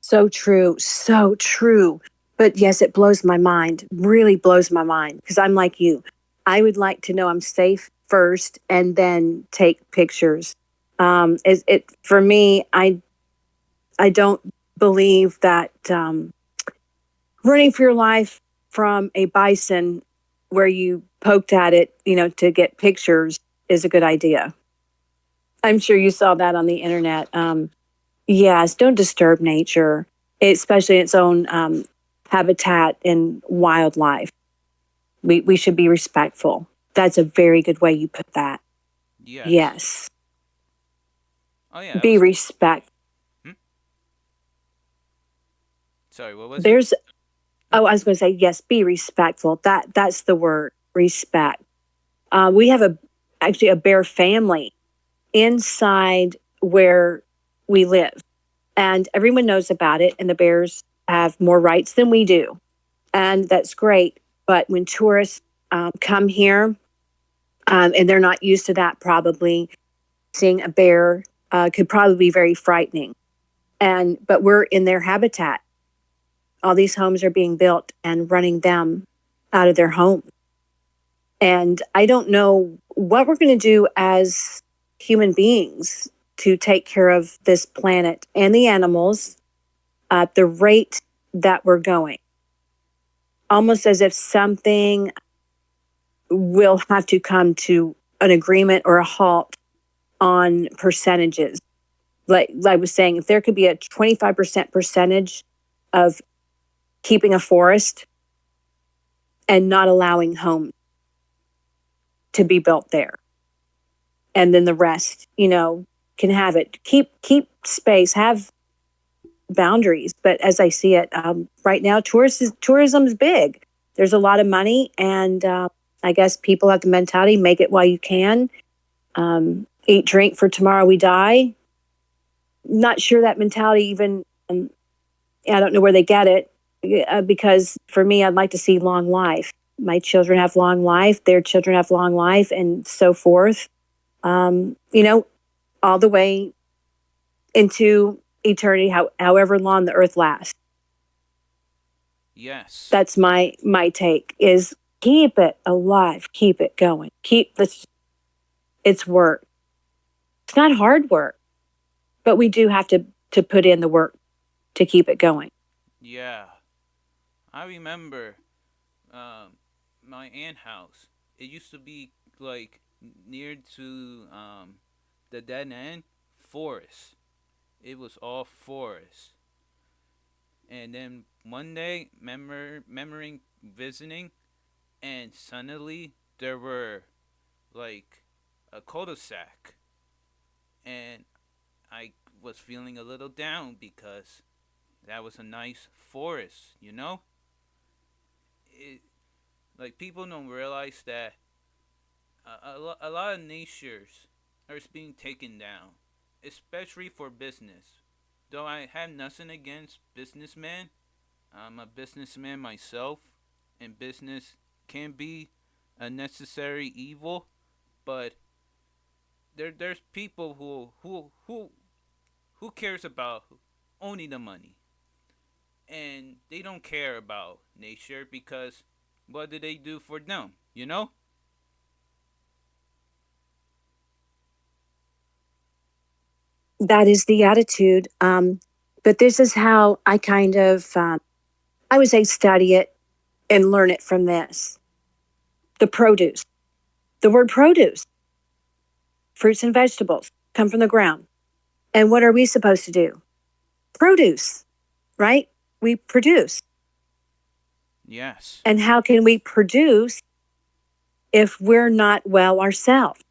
So true. So true. But yes, it blows my mind, really blows my mind because I'm like you. I would like to know I'm safe first and then take pictures. It for me, I don't believe that running for your life from a bison where you poked at it, to get pictures is a good idea. I'm sure you saw that on the internet. Yes, don't disturb nature, especially its own habitat and wildlife. We should be respectful. That's a very good way you put that. Yes. Yes. Oh yeah, I Be was. respect. Hmm? Sorry, what was it? There's I was going to say yes, be respectful. That's the word, respect. We have actually a bear family inside where we live, and everyone knows about it, and the bears have more rights than we do, and that's great. But when tourists come here, and they're not used to that, probably seeing a bear could probably be very frightening. But we're in their habitat. All these homes are being built and running them out of their home. And I don't know what we're going to do as human beings to take care of this planet and the animals at the rate that we're going. Almost as if something will have to come to an agreement or a halt on percentages. Like I was saying, if there could be a 25% percentage of keeping a forest and not allowing homes to be built there, and then the rest, can have it. Keep space, have boundaries. But as I see it right now, tourism is big. There's a lot of money, and I guess people have the mentality: make it while you can. Eat, drink, for tomorrow we die. Not sure that mentality even. I don't know where they get it, because for me, I'd like to see long life. My children have long life. Their children have long life, and so forth. All the way into eternity, however long the earth lasts. Yes. That's my take: is keep it alive, keep it going, keep this. It's work. It's not hard work, but we do have to put in the work to keep it going. Yeah. I remember my aunt house. It used to be like near to the dead end forest. It was all forest. And then one day, remembering visiting, and suddenly there were like a cul-de-sac, and I was feeling a little down because that was a nice forest, It, like people don't realize that a lot of natures are being taken down, especially for business. Though I have nothing against businessmen, I'm a businessman myself, and business can be a necessary evil, but there's people who cares about only the money, and they don't care about nature because what do they do for them? That is the attitude. But this is how I kind of, I would say, study it and learn it from this. The produce. The word produce, fruits and vegetables, come from the ground. And what are we supposed to do? Produce, right? We produce. Yes. And how can we produce if we're not well ourselves?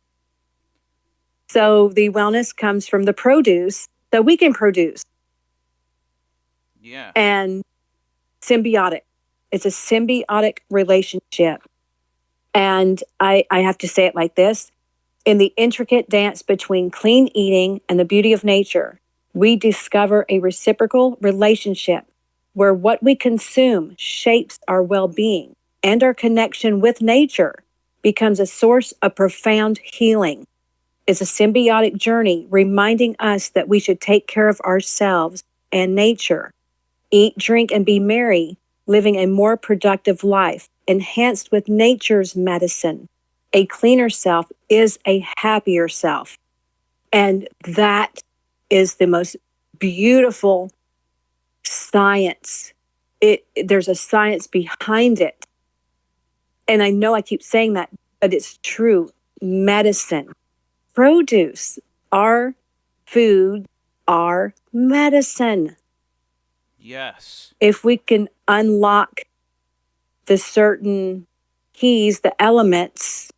So the wellness comes from the produce that we can produce. Yeah. And symbiotic. It's a symbiotic relationship. And I have to say it like this: in the intricate dance between clean eating and the beauty of nature, we discover a reciprocal relationship where what we consume shapes our well being, and our connection with nature becomes a source of profound healing. It's a symbiotic journey reminding us that we should take care of ourselves and nature, eat, drink, and be merry, living a more productive life, enhanced with nature's medicine. A cleaner self is a happier self. And that is the most beautiful science. There's a science behind it. And I know I keep saying that, but it's true. Medicine, produce, our food, our medicine. Yes. If we can unlock the certain keys, the elements,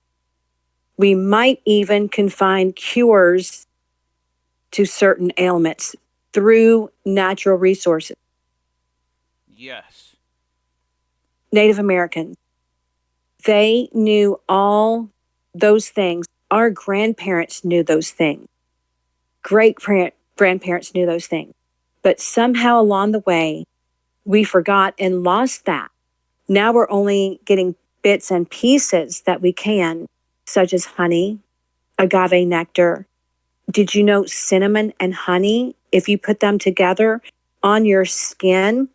we might even can find cures to certain ailments through natural resources. Yes. Native Americans, they knew all those things. Our grandparents knew those things. Great grandparents knew those things. But somehow along the way, we forgot and lost that. Now we're only getting bits and pieces that we can, such as honey, agave nectar. Did you know cinnamon and honey, if you put them together on your skin,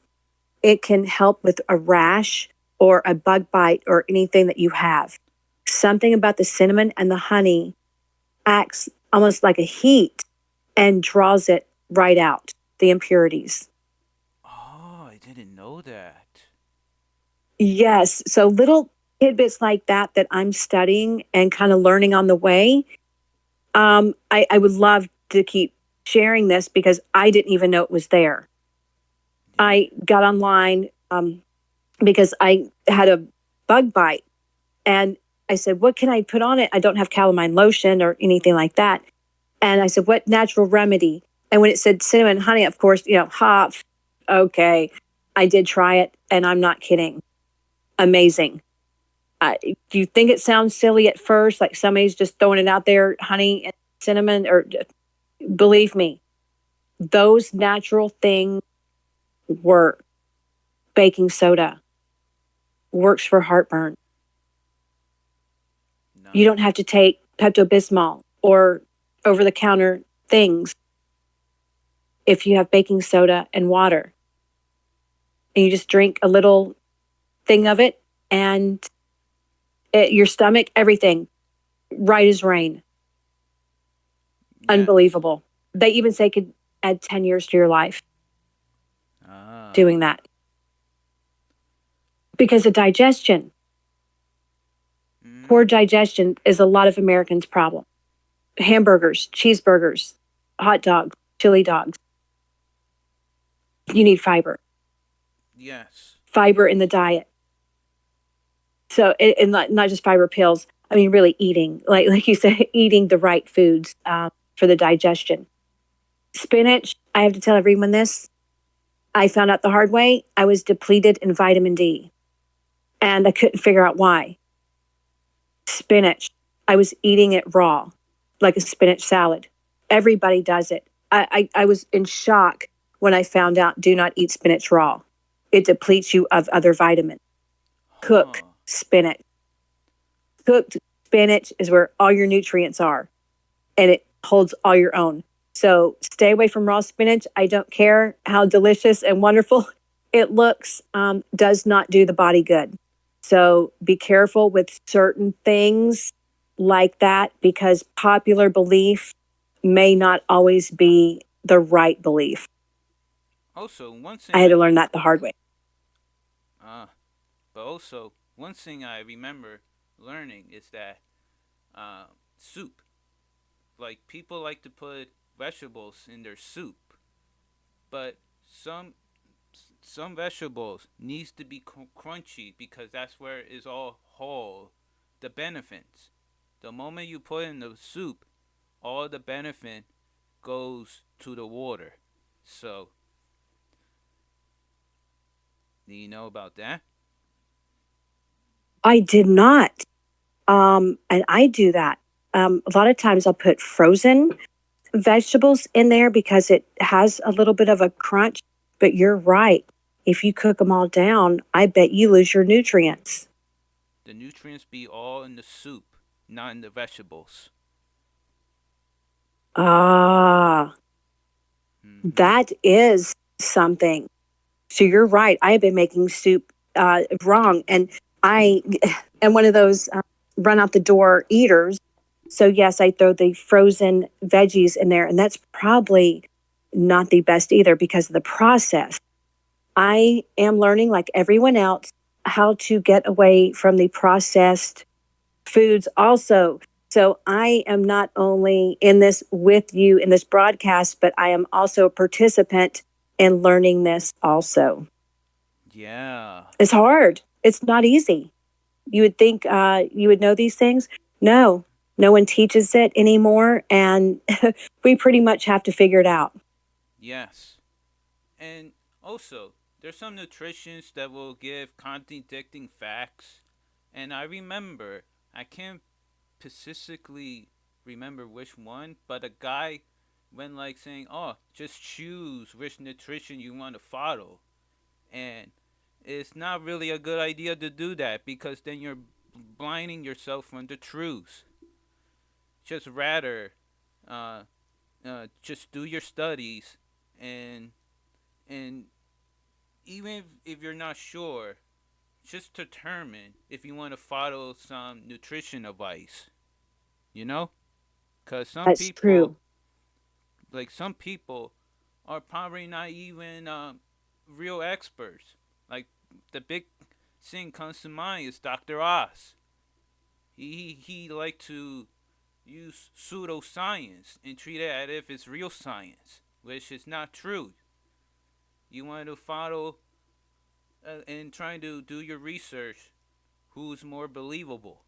it can help with a rash or a bug bite or anything that you have. Something about the cinnamon and the honey acts almost like a heat and draws it right out, the impurities. Oh, I didn't know that. Yes. So little tidbits like that I'm studying and kind of learning on the way. I would love to keep sharing this because I didn't even know it was there. Yeah. I got online because I had a bug bite and I said, what can I put on it? I don't have calamine lotion or anything like that. And I said, what natural remedy? And when it said cinnamon and honey, of course, okay. I did try it and I'm not kidding. Amazing. Do you think it sounds silly at first, like somebody's just throwing it out there, honey and cinnamon? Or believe me, those natural things work. Baking soda works for heartburn. Nice. You don't have to take Pepto-Bismol or over-the-counter things if you have baking soda and water. And you just drink a little thing of it and your stomach, everything, right as rain. Yes. Unbelievable. They even say could add 10 years to your life doing that. Because of digestion. Poor digestion is a lot of Americans' problem. Hamburgers, cheeseburgers, hot dogs, chili dogs. You need fiber. Yes. Fiber in the diet. So, and not just fiber pills. I mean, really eating, like you said, eating the right foods for the digestion. Spinach, I have to tell everyone this. I found out the hard way. I was depleted in vitamin D. And I couldn't figure out why. Spinach, I was eating it raw, like a spinach salad. Everybody does it. I was in shock when I found out do not eat spinach raw. It depletes you of other vitamins. Cook spinach. Cooked spinach is where all your nutrients are, and it holds all your own. So stay away from raw spinach. I don't care how delicious and wonderful it looks, does not do the body good. So be careful with certain things like that because popular belief may not always be the right belief. Also, one thing I had to learn that the hard way. But also, one thing I remember learning is that soup. Like, people like to put vegetables in their soup, but some vegetables needs to be crunchy because that's where it's all whole. The benefits. The moment you put in the soup, all the benefit goes to the water. So, do you know about that? I did not. And I do that. A lot of times I'll put frozen vegetables in there because it has a little bit of a crunch. But you're right. If you cook them all down, I bet you lose your nutrients. The nutrients be all in the soup, not in the vegetables. Ah, that is something. So you're right. I have been making soup wrong. And I am one of those run out the door eaters. So, yes, I throw the frozen veggies in there, and that's probably not the best either because of the process. I am learning, like everyone else, how to get away from the processed foods also. So I am not only in this with you in this broadcast, but I am also a participant in learning this also. Yeah. It's hard. It's not easy. You would think you would know these things. No, no one teaches it anymore. And we pretty much have to figure it out. Yes. And also, there's some nutritions that will give contradicting facts. And I remember, I can't specifically remember which one, but a guy went like saying, "Oh, just choose which nutrition you want to follow," and it's not really a good idea to do that because then you're blinding yourself from the truth. Just rather, uh, just do your studies, and and even if you're not sure, just determine if you want to follow some nutrition advice. You know, because That's true. some people are probably not even real experts. Like the big thing comes to mind is Dr. Oz. He liked to use pseudoscience and treat it as if it's real science, which is not true. You want to follow and trying to do your research who's more believable.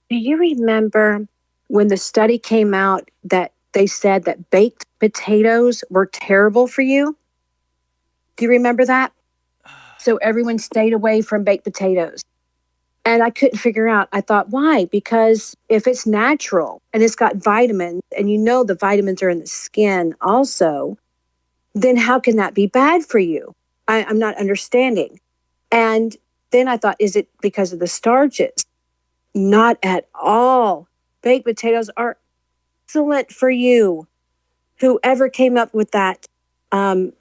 Do you remember when the study came out that they said that baked potatoes were terrible for you? Do you remember that? So everyone stayed away from baked potatoes. And I couldn't figure out. I thought, why? Because if it's natural and it's got vitamins, and you know the vitamins are in the skin also, then how can that be bad for you? I'm not understanding. And then I thought, is it because of the starches? Not at all. Baked potatoes are excellent for you. Whoever came up with that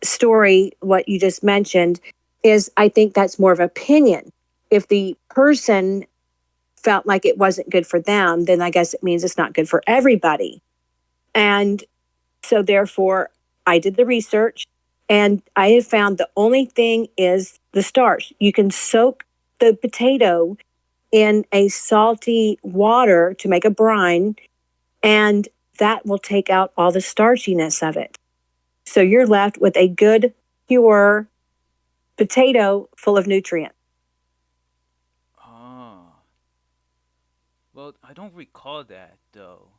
story, what you just mentioned, is I think that's more of opinion. If the person felt like it wasn't good for them, then I guess it means it's not good for everybody. And so, therefore, I did the research and I have found the only thing is the starch. You can soak the potato in a salty water to make a brine, and that will take out all the starchiness of it. So you're left with a good, pure potato full of nutrients. Oh, well, I don't recall that though.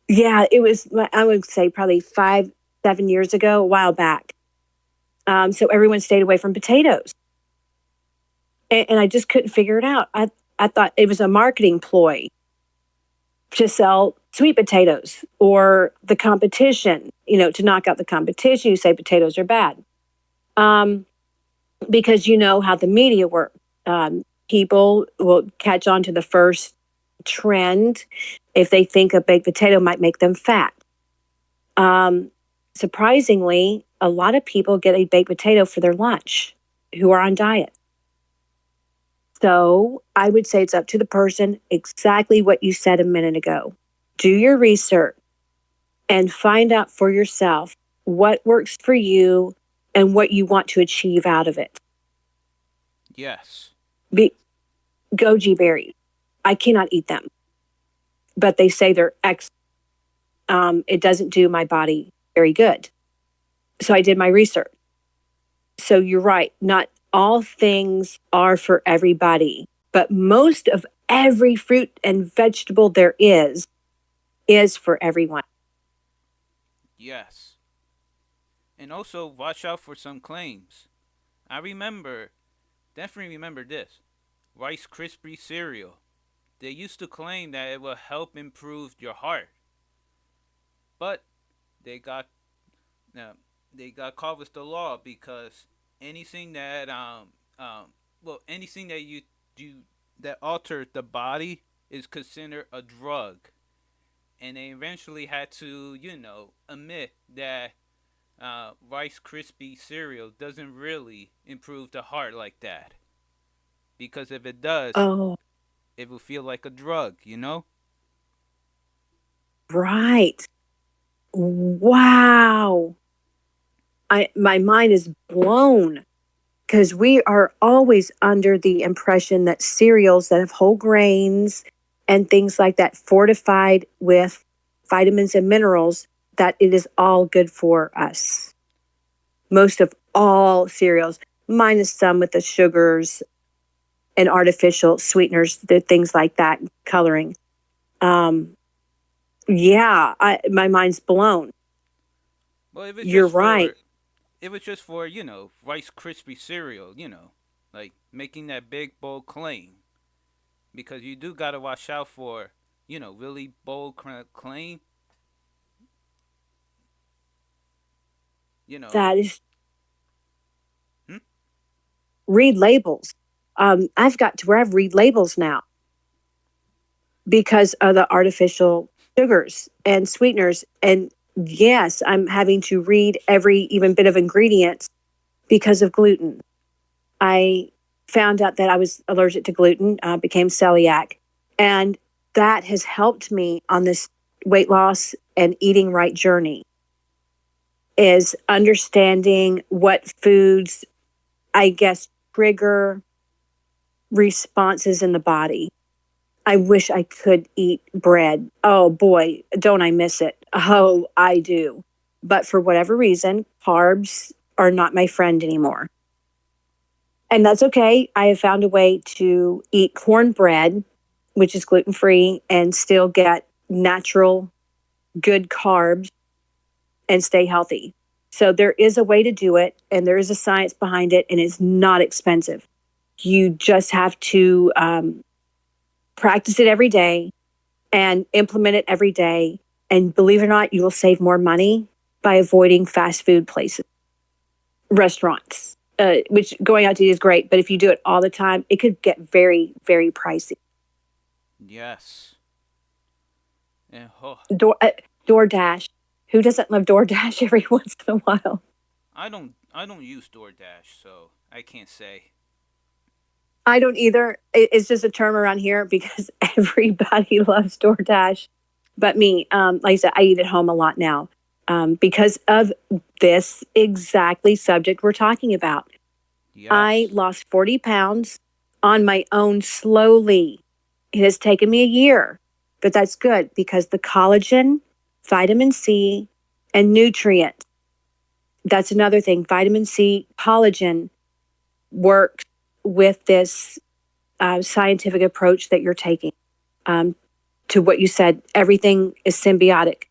Yeah, it was, I would say, probably 5, 7 years ago, a while back. So everyone stayed away from potatoes. And I just couldn't figure it out. I thought it was a marketing ploy to sell sweet potatoes or the competition, to knock out the competition. You say potatoes are bad. Um, because you know how the media works. People will catch on to the first trend if they think a baked potato might make them fat. Um, Surprisingly, a lot of people get a baked potato for their lunch who are on diet. So I would say it's up to the person, exactly what you said a minute ago. Do your research and find out for yourself what works for you and what you want to achieve out of it. Yes. Be, goji berries. I cannot eat them, but they say they're excellent. It doesn't do my body very good. So I did my research. So you're right. Not all things are for everybody, but most of every fruit and vegetable there is for everyone. Yes. And also watch out for some claims. I remember, definitely remember this Rice Krispie cereal. They used to claim that it will help improve your heart, but they got uh, they got caught with the law because anything that anything that you do that alters the body is considered a drug, and they eventually had to admit that Rice Krispie cereal doesn't really improve the heart like that because if it does, Oh. it will feel like a drug, you know? Right. Wow. My mind is blown because we are always under the impression that cereals that have whole grains and things like that fortified with vitamins and minerals, that it is all good for us. Most of all cereals, minus some with the sugars and artificial sweeteners, the things like that, coloring. Um, yeah, my mind's blown. Well, if it's You're just right. for it was just for, Rice Krispie cereal, like making that big bold claim because you do got to watch out for, really bold claim, you know. That is, Hmm? read labels. I've got to where I've read labels now because of the artificial sugars and sweeteners. And yes, I'm having to read every even bit of ingredients because of gluten. I found out that I was allergic to gluten, became celiac, and that has helped me on this weight loss and eating right journey, is understanding what foods, I guess, trigger responses in the body. I wish I could eat bread. Oh boy, don't I miss it? Oh, I do. But for whatever reason, carbs are not my friend anymore. And that's okay. I have found a way to eat cornbread, which is gluten free, and still get natural, good carbs and stay healthy. So there is a way to do it, and there is a science behind it, and it's not expensive. You just have to practice it every day and implement it every day. And believe it or not, you will save more money by avoiding fast food places, restaurants, which going out to eat is great. But if you do it all the time, it could get very, very pricey. Yes. And Door, DoorDash. Who doesn't love DoorDash every once in a while? I don't use DoorDash, so I can't say. I don't either. It's just a term around here because everybody loves DoorDash, but me. Like I said, I eat at home a lot now because of this exactly subject we're talking about. I Yes. lost 40 pounds on my own slowly. It has taken me a year, but that's good because the collagen, vitamin C, and nutrients. That's another thing. Vitamin C, collagen works with this scientific approach that you're taking. Um, to what you said, everything is symbiotic.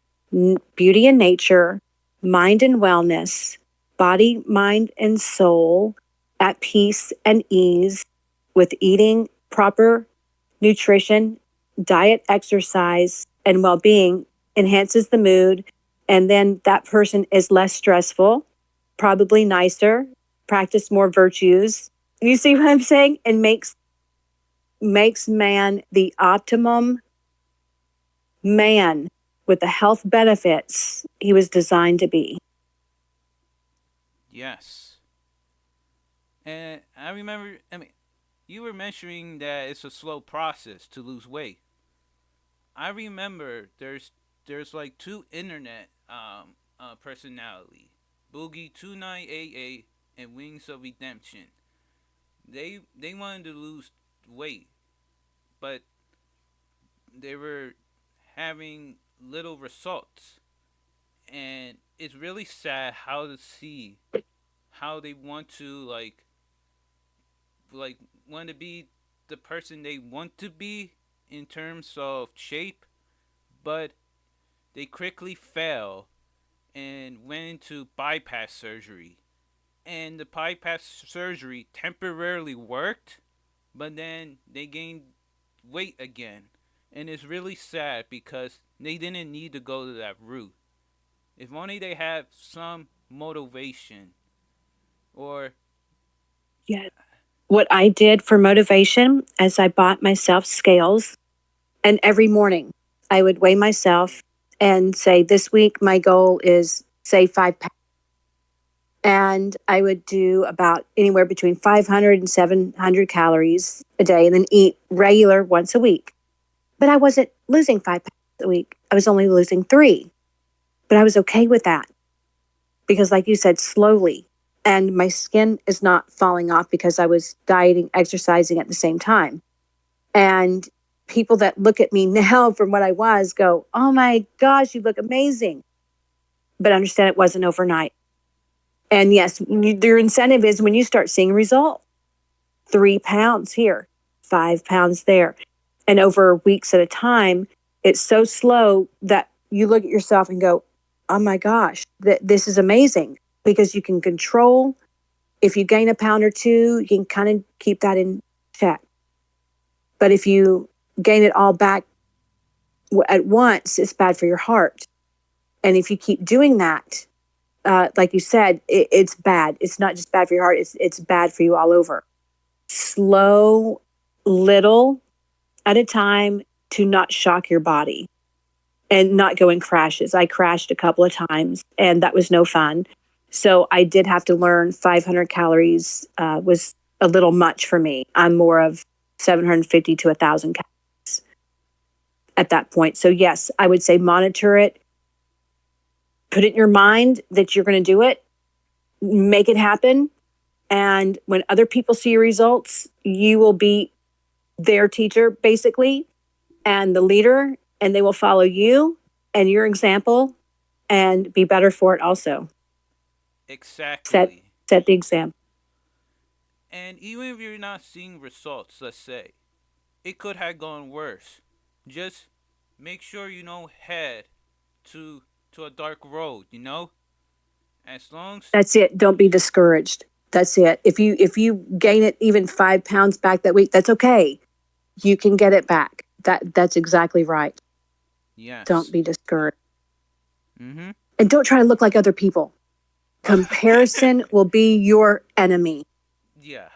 Beauty and nature, mind and wellness, body, mind, and soul at peace and ease with eating proper nutrition, diet, exercise, and well being enhances the mood. And then that person is less stressful, probably nicer, practice more virtues. You see what I'm saying? And makes man the optimum man with the health benefits he was designed to be. Yes. And I remember, you were mentioning that it's a slow process to lose weight. I remember there's like two internet personality, Boogie2988 and Wings of Redemption. They wanted to lose weight, but they were having little results, and it's really sad how to see how they want to like want to be the person they want to be in terms of shape, but they quickly fell and went into bypass surgery. And the bypass surgery temporarily worked, but then they gained weight again. And it's really sad because they didn't need to go to that route. If only they had some motivation or Yeah. What I did for motivation is I bought myself scales, and every morning I would weigh myself and say, this week my goal is, say, 5 pounds. And I would do about anywhere between 500 and 700 calories a day and then eat regular once a week. But I wasn't losing 5 pounds a week. I was only losing 3. But I was okay with that because, like you said, slowly. And my skin is not falling off because I was dieting, exercising at the same time. And people that look at me now from what I was go, oh my gosh, you look amazing. But understand it wasn't overnight. And yes, your incentive is when you start seeing results, 3 pounds here, 5 pounds there. And over weeks at a time, it's so slow that you look at yourself and go, oh my gosh, this is amazing because you can control. If you gain a pound or two, you can kind of keep that in check. But if you gain it all back at once, it's bad for your heart. And if you keep doing that, like you said, it's bad. It's not just bad for your heart. It's bad for you all over. Slow, little at a time to not shock your body and not go in crashes. I crashed a couple of times and that was no fun. So I did have to learn 500 calories was a little much for me. I'm more of 750 to 1,000 calories at that point. So yes, I would say monitor it. Put it in your mind that you're going to do it. Make it happen. And when other people see your results, you will be their teacher, basically, and the leader, and they will follow you and your example and be better for it also. Exactly. Set the example. And even if you're not seeing results, let's say, it could have gone worse. Just make sure you don't head to a dark road, As long as That's it. Don't be discouraged. That's it. If you gain it even 5 pounds back that week, that's okay. You can get it back. That's exactly right. yes. Don't be discouraged. Mm-hmm. And don't try to look like other people. Comparison will be your enemy. Yeah.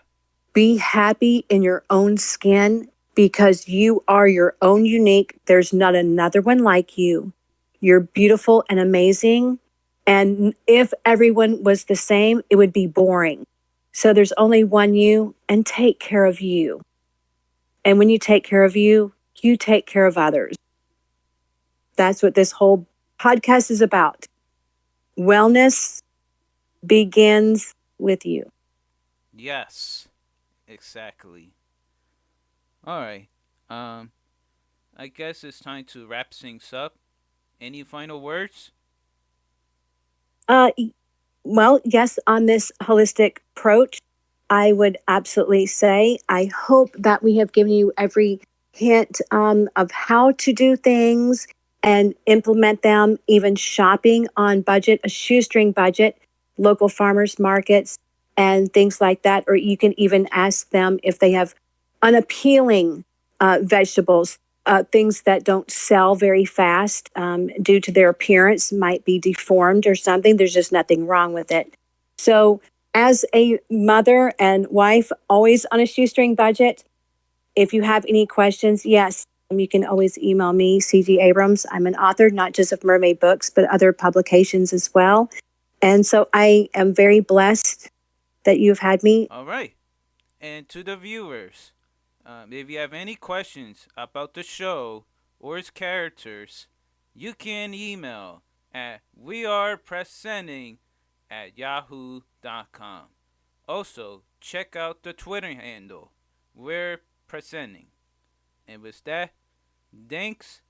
Be happy in your own skin because you are your own unique. There's not another one like you. You're beautiful and amazing. And if everyone was the same, it would be boring. So there's only one you, and take care of you. And when you take care of you, you take care of others. That's what this whole podcast is about. Wellness begins with you. Yes. Exactly. All right. I guess it's time to wrap things up. Any final words? Uh, well, yes, on this holistic approach, I would absolutely say I hope that we have given you every hint of how to do things and implement them, even shopping on budget, a shoestring budget, local farmers markets, and things like that. Or you can even ask them if they have unappealing vegetables, things that don't sell very fast due to their appearance, might be deformed or something. There's just nothing wrong with it. So, as a mother and wife, always on a shoestring budget, if you have any questions, yes, you can always email me, CG Abrams. I'm an author, not just of mermaid books, but other publications as well. And so I am very blessed that you've had me. All right. And to the viewers, if you have any questions about the show or its characters, you can email at wearepresenting@yahoo.com. Also, check out the Twitter handle, We're Presenting. And with that, thanks